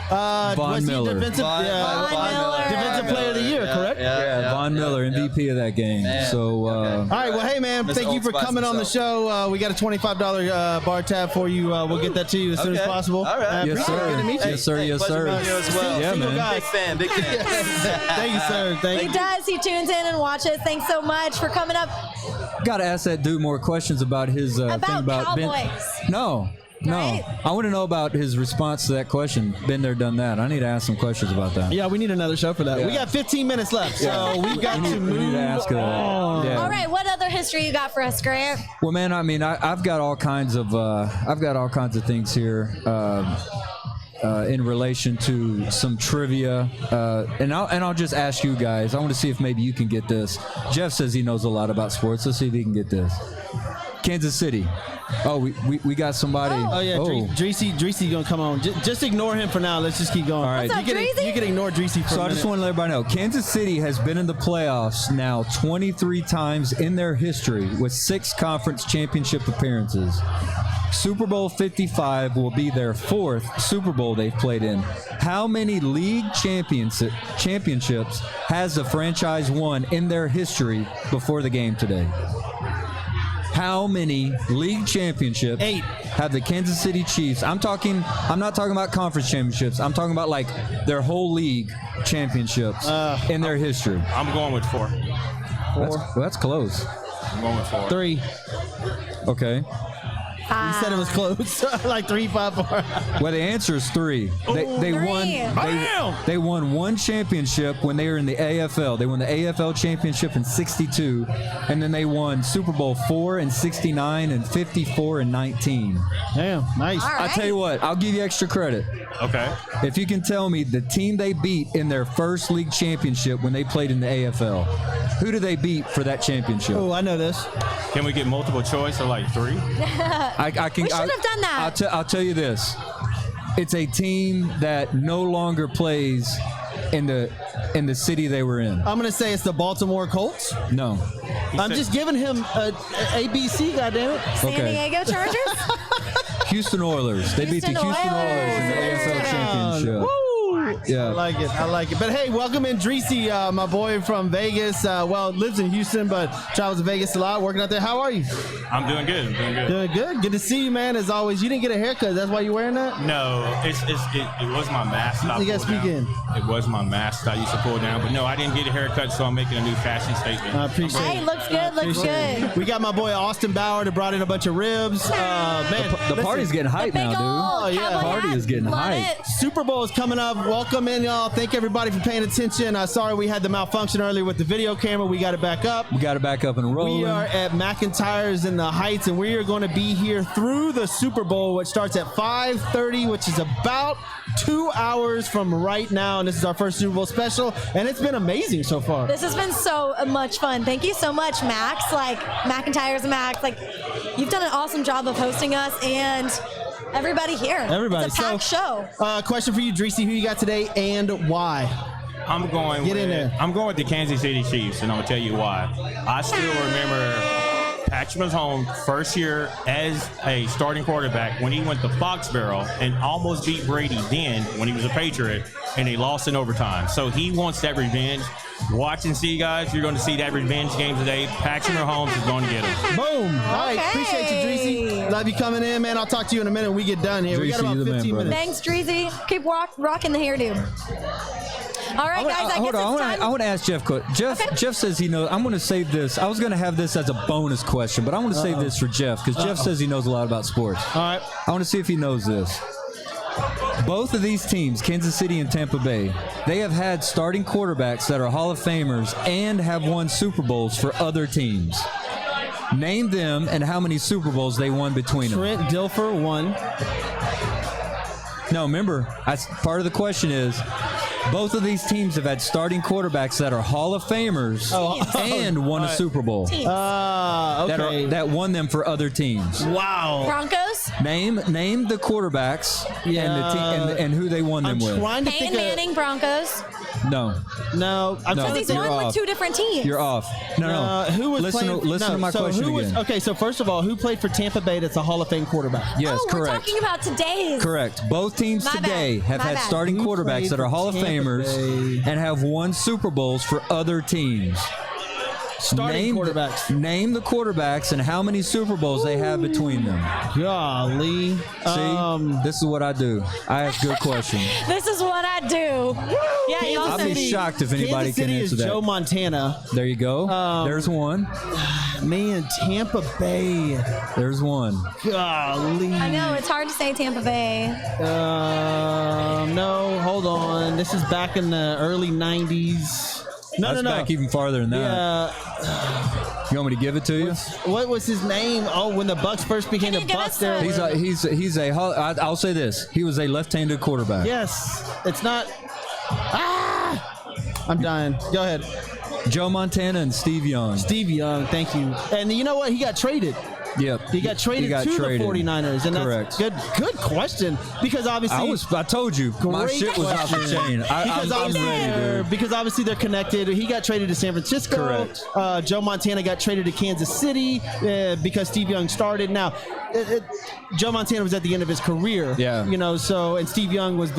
Von Miller.
Defensive Player of the Year, correct?
Yeah, Von Miller, MVP of that game.
Man.
So,
all right, well, hey, man, thank you for coming on the show. We got a $25 bar tab for you. We'll get that to you as soon as possible.
All right.
yes, sir.
Good to meet you.
Yes, sir. Yes, sir.
Pleasure meeting you as well.
Yeah,
Single
man.
guy.
Big fan.
Thank you, sir. Thank
He
you.
does. He tunes in and watches. Thanks so much for coming up.
Got to ask that dude more questions about his thing about
Cowboys.
No.
Right?
I want to know about his response to that question. Been there, done that. I need to ask some questions about that.
Yeah, we need another show for that.
Yeah.
We got 15 minutes left, so we've got to
We need
move
to ask her that.
on.
Yeah.
All right, what other history you got for us, Grant?
Well, man, I mean, I've got all kinds of things here in relation to some trivia, and I'll just ask you guys. I want to see if maybe you can get this. Jeff says he knows a lot about sports. Let's see if he can get this. Kansas City. Oh, we got somebody.
Oh yeah, Dreesy gonna come on. Just ignore him for now. Let's just keep going.
All right.
What's up, Dreesy?
You can ignore Dreesy for
So
a
I
minute.
just want to let everybody know, Kansas City has been in the playoffs now 23 times in their history with 6 conference championship appearances. Super Bowl 55 will be their 4th Super Bowl they've played in. How many league championships has the franchise won in their history before the game today? How many league championships
8
have the Kansas City Chiefs? I'm not talking about conference championships. I'm talking about like their whole league championships in their history.
I'm going with 4.
That's close.
I'm going with 4.
3.
Okay.
You said it was close. Like 3, 5, 4.
Well, the answer is 3. They won. They won 1 championship when they were in the AFL. They won the AFL championship in '62, and then they won Super Bowl 4 and '69 and 54 and 19.
Damn, nice.
I tell you what, I'll give you extra credit.
Okay.
If you can tell me the team they beat in their first league championship when they played in the AFL, who do they beat for that championship?
Oh, I know this.
Can we get multiple choice or like 3?
I can.
We should have done that.
I'll tell you this. It's a team that no longer plays in the city they were in.
I'm gonna say it's the Baltimore Colts.
No.
I'm just giving him a ABC. Goddammit.
San Diego Chargers?
Houston Oilers. They beat the
Houston
Houston Oilers in the AFL championship.
Woo!
Yeah.
I like it. But hey, welcome in Dreesy, my boy from Vegas. Lives in Houston, but travels to Vegas a lot, working out there. How are you?
I'm doing good.
Doing good. Good to see you, man. As always, you didn't get a haircut. That's why you're wearing that?
No, it was my mask that I
You gotta
pulled
speak
down. It was my mask that I used to pull down. But no, I didn't get a haircut, so I'm making a new fashion statement.
I appreciate
Hey,
it.
looks good, looks good.
We got my boy Austin Bauer that brought in a bunch of ribs. Man,
The party's getting hype
Big
now, dude.
old
yeah.
cowboy
Party
hat.
is getting
Love
hype.
it.
Super Bowl is coming up. Welcome in, y'all. Thank everybody for paying attention. Sorry we had the malfunction earlier with the video camera. We got it back up.
We got it back up and rolling.
We are at McIntyre's in the Heights, and we are going to be here through the Super Bowl, which starts at 5:30, which is about 2 hours from right now. And this is our first Super Bowl special, and it's been amazing so far.
This has been so much fun. Thank you so much, Max. Like, McIntyre's Max. Like, you've done an awesome job of hosting us and everybody here.
Everybody.
It's a packed show.
Question for you, Dreesy. Who you got today and why?
I'm going with the Kansas City Chiefs, and I'm gonna tell you why. I still remember Patrick Mahomes' first year as a starting quarterback when he went to Foxborough and almost beat Brady then when he was a Patriot, and they lost in overtime. So he wants that revenge. Watch and see, guys. You're going to see that revenge game today. Patrick Mahomes is going to get him.
Boom. All right. Appreciate you, Dreesy. Love you coming in, man. I'll talk to you in a minute when we get done here. We got
Dreesy,
about
you the
15
man,
minutes.
Thanks, Dreezy. Keep rocking the hairdo. All right, guys, I guess it's time.
I want to ask Jeff quick. Jeff says he knows. I'm going to save this. I was going to have this as a bonus question, but I want to save this for Jeff because Jeff says he knows a lot about sports.
All right.
I want to see if he knows this. Both of these teams, Kansas City and Tampa Bay, they have had starting quarterbacks that are Hall of Famers and have won Super Bowls for other teams. Name them and how many Super Bowls they won between them.
Trent Dilfer won.
No, remember, part of the question is, both of these teams have had starting quarterbacks that are Hall of Famers and won a Super Bowl.
Teams.
Okay.
That won them for other teams.
Wow.
Broncos.
Name the quarterbacks and who they won them with.
Trying to
Peyton
think
Manning, Broncos.
No.
No. I'm trying to
He's
think.
won with 2 different teams.
You're off. No.
Who was
listen
playing?
to my question again.
Okay, so first of all, who played for Tampa Bay that's a Hall of Fame quarterback?
Yes,
We're
correct.
talking about today's.
Correct. Both teams
My
today
bad.
have
My
had
bad.
starting
Who
quarterbacks
played
that are
for
Hall of
Tampa
Famers
Bay?
and have won Super Bowls for other teams.
Starting quarterbacks.
Name the quarterbacks and how many Super Bowls they have between them.
Golly.
See, this is what I do. I ask good questions.
This is what I do. Yeah, you
I'll
also
be shocked if anybody
Kansas City
can answer
is
that.
Joe Montana.
There you go. There's one.
Man, Tampa Bay.
There's one.
Golly.
I know it's hard to say Tampa Bay.
No, hold on. This is back in the early 90s.
That's back even farther than that.
Yeah.
You want me to give it to you?
What was his name? Oh, when the Bucks first became the
Can you give
Bucks
us
there.
I'll say this. He was a left-handed quarterback.
Yes. It's not. I'm dying. Go ahead.
Joe Montana and Steve Young.
Steve Young, thank you. And you know what? He got traded.
Yep.
He got traded to the 49ers, and
Correct.
that's good question because obviously
I told you my shit was off the chain.
Because obviously they're connected. He got traded to San Francisco.
Correct.
Joe Montana got traded to Kansas City because Steve Young started. Now, Joe Montana was at the end of his career.
Yeah.
And Steve Young was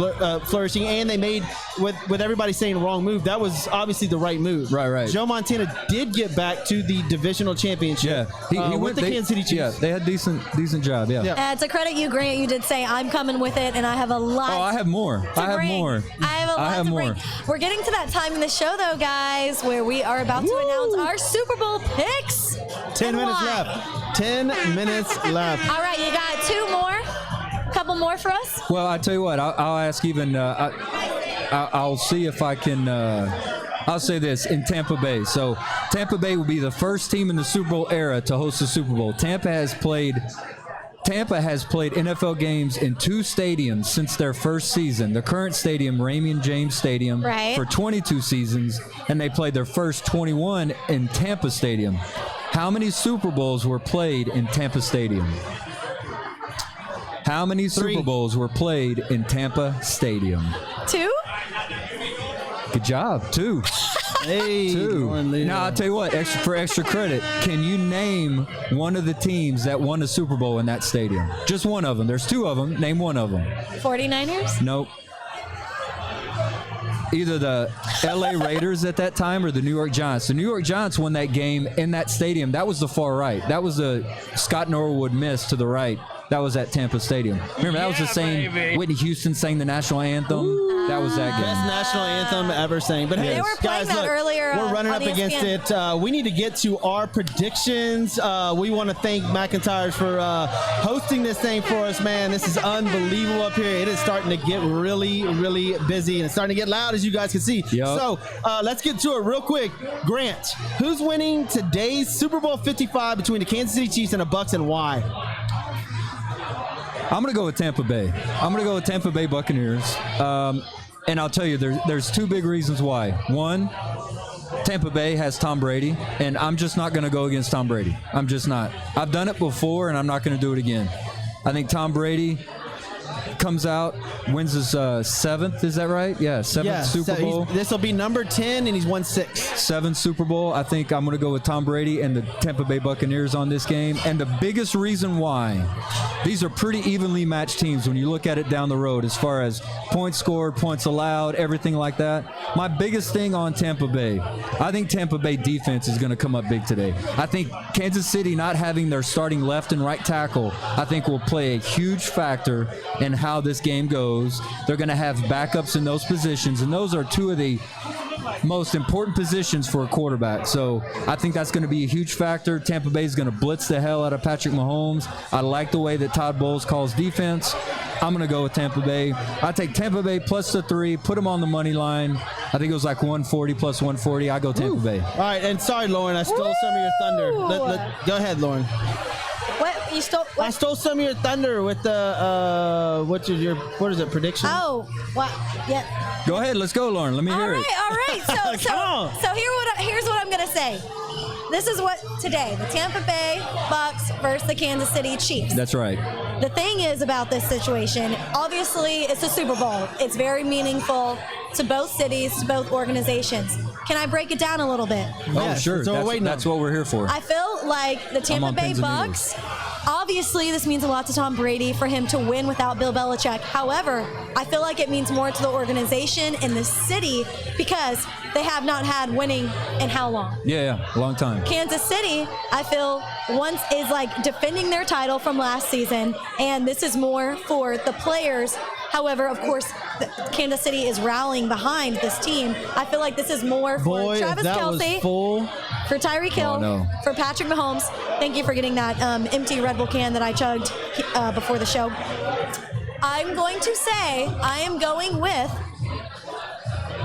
flourishing, and they made with everybody saying wrong move. That was obviously the right move.
Right.
Joe Montana did get back to the divisional championship.
Yeah, he
with the Kansas City Chiefs.
Yeah, they had decent job. Yeah.
To credit you, Grant, you did say I'm coming with it, and I have a lot.
Oh, I have more. I have more.
I have a lot to bring. We're getting to that time in the show, though, guys, where we are about to announce our Super Bowl picks.
10 minutes left. 10 minutes left.
All right, you got two more. Couple more for us.
Well, I tell you what, I'll ask even. I'll see if I can. I'll say this in Tampa Bay. So Tampa Bay will be the first team in the Super Bowl era to host the Super Bowl. Tampa has played NFL games in 2 stadiums since their first season. The current stadium, Raymond James Stadium, for 22 seasons, and they played their first 21 in Tampa Stadium. How many Super Bowls were played in Tampa Stadium? How many Super Bowls were played in Tampa Stadium?
2?
Good job. 2.
Hey,
2. Now, I'll tell you what, for extra credit, can you name one of the teams that won the Super Bowl in that stadium? Just one of them. There's 2 of them. Name one of them.
49ers?
Nope. Either the LA Raiders at that time or the New York Giants. The New York Giants won that game in that stadium. That was the far right. That was the Scott Norwood miss to the right. That was at Tampa Stadium. Remember, that was the same. Whitney Houston sang the national anthem. That was that game.
Best national anthem ever sang. But hey,
they were playing
guys,
that earlier.
We're running
on
up against
ESPN.
it. We need to get to our predictions. We want to thank McIntyre for hosting this thing for us, man. This is unbelievable up here. It is starting to get really, really busy, and it's starting to get loud, as you guys can see.
Yep.
So let's get to it real quick. Grant, who's winning today's Super Bowl 55 between the Kansas City Chiefs and the Bucs, and why?
I'm going to go with Tampa Bay. I'm going to go with Tampa Bay Buccaneers. And I'll tell you, there's 2 big reasons why. One, Tampa Bay has Tom Brady, and I'm just not going to go against Tom Brady. I'm just not. I've done it before, and I'm not going to do it again. I think Tom Brady comes out, wins his 7th, is that right? Yeah, 7th Super Bowl.
This will be number 10, and he's won 6.
7th Super Bowl. I think I'm going to go with Tom Brady and the Tampa Bay Buccaneers on this game. And the biggest reason why, these are pretty evenly matched teams when you look at it down the road as far as points scored, points allowed, everything like that. My biggest thing on Tampa Bay, I think Tampa Bay defense is going to come up big today. I think Kansas City not having their starting left and right tackle, I think will play a huge factor in how this game goes. They're going to have backups in those positions, and those are 2 of the most important positions for a quarterback. So I think that's going to be a huge factor. Tampa Bay is going to blitz the hell out of Patrick Mahomes. I like the way that Todd Bowles calls defense. I'm going to go with Tampa Bay. I take Tampa Bay plus the 3, put them on the money line. I think it was like 140 plus 140. I go Tampa Bay.
All right, and sorry, Lauren, I stole some of your thunder. Go ahead, Lauren.
What you stole? What?
I stole some of your thunder with the what is it, prediction?
Oh, what? Yeah.
Go ahead, let's go, Lauren. Let me hear it.
All right. So here's what I'm gonna say. This is what today, the Tampa Bay Bucs versus the Kansas City Chiefs.
That's right.
The thing is about this situation, obviously it's a Super Bowl. It's very meaningful to both cities, to both organizations. Can I break it down a little bit?
Oh, sure. That's what we're here for.
I feel like the Tampa Bay Bucs, obviously this means a lot to Tom Brady for him to win without Bill Belichick. However, I feel like it means more to the organization and the city because they have not had winning in how long?
Yeah, a long time.
Kansas City, I feel, once is like defending their title from last season, and this is more for the players. However, of course, Kansas City is rallying behind this team. I feel like this is more for Travis Kelce, for Tyreek Hill, for Patrick Mahomes. Thank you for getting that empty Red Bull can that I chugged before the show. I'm going to say I am going with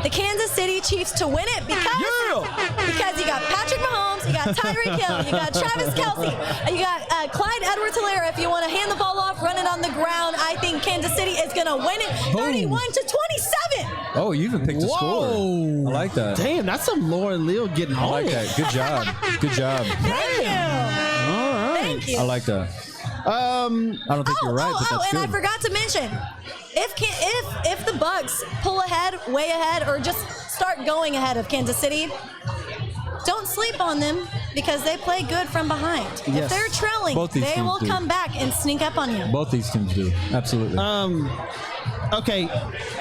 the Kansas City Chiefs to win it because you got Patrick Mahomes, you got Tyreek Hill, you got Travis Kelce, you got Clyde Edwards-Helaire. If you want to hand the ball off, run it on the ground, I think Kansas City is going to win it 31-27.
Oh, you even picked a score. I like that.
Damn, that's some Lauren Leal getting on.
I like that. Good job. Good job.
Thank you.
All right.
Thank Thank you.
I like that. I don't think you're right, but that's
and
good.
I forgot to mention, if the Bucks pull ahead, way ahead, or just start going ahead of Kansas City, don't sleep on them because they play good from behind.
Yes.
If they're trailing,
Both these
they
teams
will
do.
come back and sneak up on you.
Both these teams do. Absolutely.
Okay.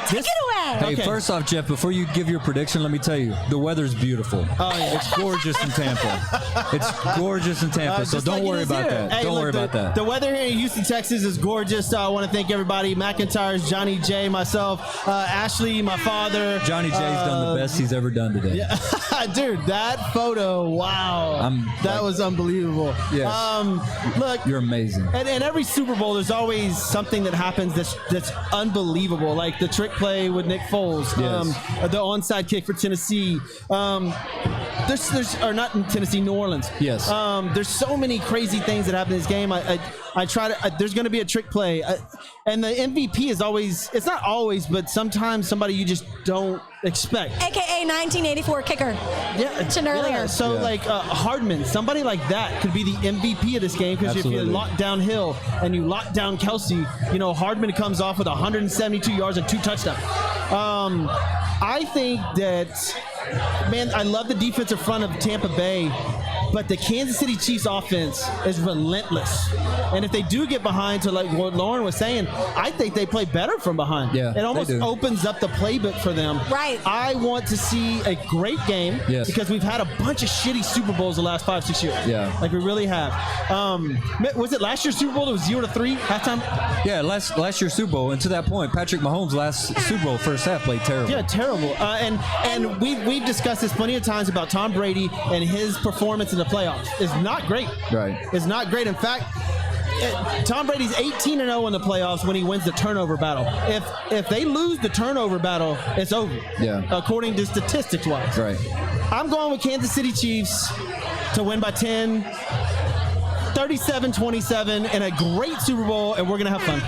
Take it away.
Hey, first off, Jeff, before you give your prediction, let me tell you, the weather's beautiful.
Oh, yeah.
It's gorgeous in Tampa. It's gorgeous in Tampa, so
Just
don't
like it
worry
is
about
here.
that.
Hey,
Don't
look,
worry about that.
The weather here in Houston, Texas is gorgeous. So I want to thank everybody. McIntyre's, Johnny J, myself, Ashley, my father.
Johnny J's done the best he's ever done today.
Yeah. Dude, that photo, wow. That was unbelievable.
Yes.
Look.
You're amazing.
And every Super Bowl, there's always something that happens that's unbelievable, like the trick play with Nick Foles,
Yes.
the onside kick for Tennessee. There's or not in Tennessee, New Orleans.
Yes.
There's so many crazy things that happen in this game. I try to. There's going to be a trick play, and the MVP is always. It's not always, but sometimes somebody you just don't expect.
AKA 1984 kicker.
Yeah,
mentioned earlier.
Yeah, so like Hardman, somebody like that could be the MVP of this game because if you
Absolutely.
lock down Hill and you lock down Kelsey, Hardman comes off with 172 yards and 2 touchdowns. I think that, man, I love the defensive front of Tampa Bay, but the Kansas City Chiefs offense is relentless. And if they do get behind, to like what Lauren was saying, I think they play better from behind.
Yeah,
it almost
they do.
opens up the playbook for them.
Right.
I want to see a great game
Yes.
because we've had a bunch of shitty Super Bowls the last 5-6 years.
Yeah.
Like we really have. Was it last year's Super Bowl that was 0-3 halftime?
Yeah, last year's Super Bowl, and to that point, Patrick Mahomes' last Super Bowl first half played terrible.
Yeah, terrible. And we've discussed this plenty of times about Tom Brady and his performance in the playoffs. It's not great.
Right.
It's not great. In fact, Tom Brady's 18-0 in the playoffs when he wins the turnover battle. If they lose the turnover battle, it's over.
Yeah.
According to statistics wise.
Right.
I'm going with Kansas City Chiefs to win by 10, 37-27, and a great Super Bowl, and we're gonna have fun.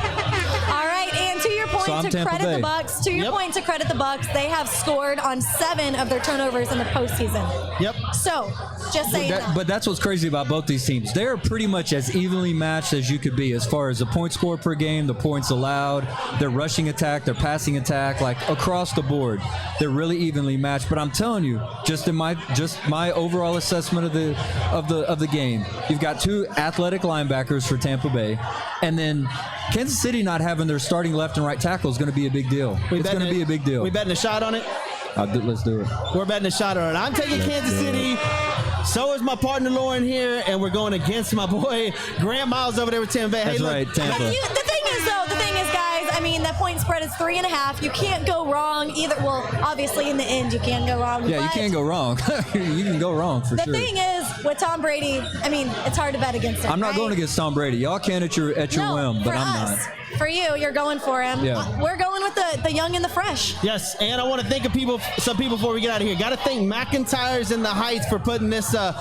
All right, and to your point,
So I'm
to
Tampa
credit
Bay.
the Bucks. To your point, to credit the Bucks, they have scored on 7 of their turnovers in the postseason.
Yep.
So, just saying that.
But that's what's crazy about both these teams. They're pretty much as evenly matched as you could be as far as the points scored per game, the points allowed, their rushing attack, their passing attack, like across the board. They're really evenly matched. But I'm telling you, just my overall assessment of the game, you've got 2 athletic linebackers for Tampa Bay, and then Kansas City not having their starting left and right tackle is going to be a big deal. It's going to be a big deal.
We betting a shot on it?
Let's do it.
We're betting a shot on it. I'm taking Kansas City. So is my partner Lauren here, and we're going against my boy Grant Miles over there with Tampa Bay.
That's right, Tampa.
The thing is, guys, I mean, the point spread is 3.5. You can't go wrong either. Well, obviously, in the end, you can go wrong.
Yeah, you
but
can't go wrong. You can go wrong for
the
sure.
thing is, with Tom Brady, I mean, it's hard to bet against him.
I'm not
right?
going against Tom Brady. Y'all can at your
No,
whim, but
for
I'm
us.
not.
For you, you're going for him.
Yeah.
We're going with the young and the fresh.
Yes, and I want to thank some people before we get out of here. Got to thank McIntyre's in the Heights for putting this on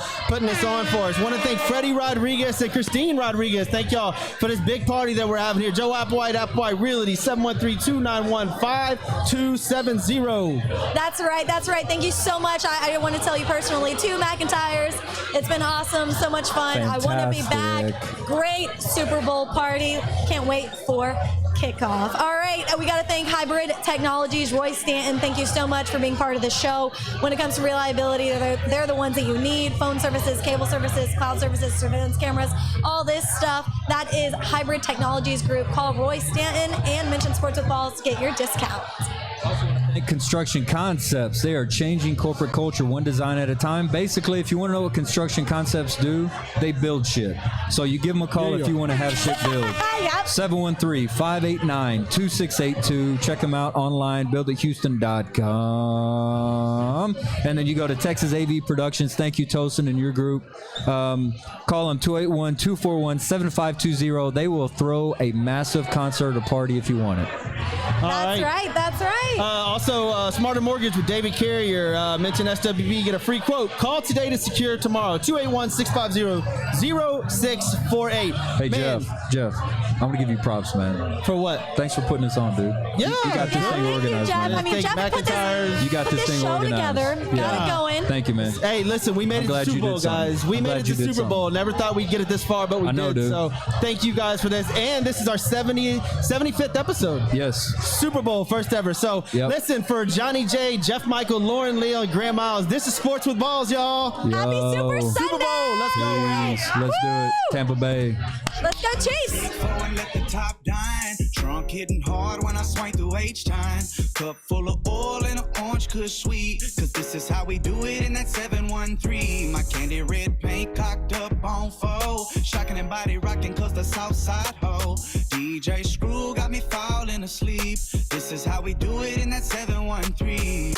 for us. Want to thank Freddie Rodriguez and Christine Rodriguez. Thank y'all for this big party that we're having here. Joe Applewhite Realty, 713-291-5270.
That's right. Thank you so much. I want to tell you personally, too, McIntyre's. It's been awesome. So much fun. I want to be back. Great Super Bowl party. Can't wait for kickoff. All right, we got to thank Hybrid Technologies, Roy Stanton. Thank you so much for being part of the show. When it comes to reliability, they're the ones that you need. Phone services, cable services, cloud services, surveillance cameras, all this stuff. That is Hybrid Technologies Group. Call Roy Stanton and mention Sports with Balls to get your discount.
Construction Concepts. They are changing corporate culture one design at a time. Basically, if you want to know what Construction Concepts do, they build shit. So you give them a call if you want to have shit built. 713-589-2682. Check them out online, buildathouston.com. And then you go to Texas AV Productions. Thank you, Tosin, and your group. Call them 281-241-7520. They will throw a massive concert or party if you want it.
That's right.
Also, Smarter Mortgage with David Carrier. Mention SWB, get a free quote. Call today to secure tomorrow. 281-650-0648.
Hey,
Man.
Jeff. I'm gonna give you props, man.
For what?
Thanks for putting this on, dude.
Yeah,
you got this thing
thank you,
organized,
Jeff.
man.
I mean,
Thank
Jeff put
McIntyre's.
You got
put
this thing
show
organized.
together. Got it going.
Thank you, man.
Hey, listen, we made
I'm
it to
glad
the
you
Super Bowl,
did something.
guys. We
I'm
made
glad
it
you
to the
did
Super Bowl. Never thought we'd get it this far, but we
I know,
did.
dude.
So thank you guys for this. And this is our 75th episode.
Yes.
Super Bowl, first ever. So listen, for Johnny J, Jeff Michael, Lauren Leal, and Grant Miles, this is Sports with Balls, y'all.
Happy Super Sunday.
Super Bowl. Let's go, Rams.
Let's do it. Tampa Bay.
Let's go, Chase.
And let the top dine. Trunk hitting hard when I swing through H-time. Cup full of oil and an orange kush sweet. Cause this is how we do it in that 713. My candy red paint cocked up on foe. Shocking and body rocking cause the south side ho. DJ Screw got me falling asleep. This is how we do it in that 713.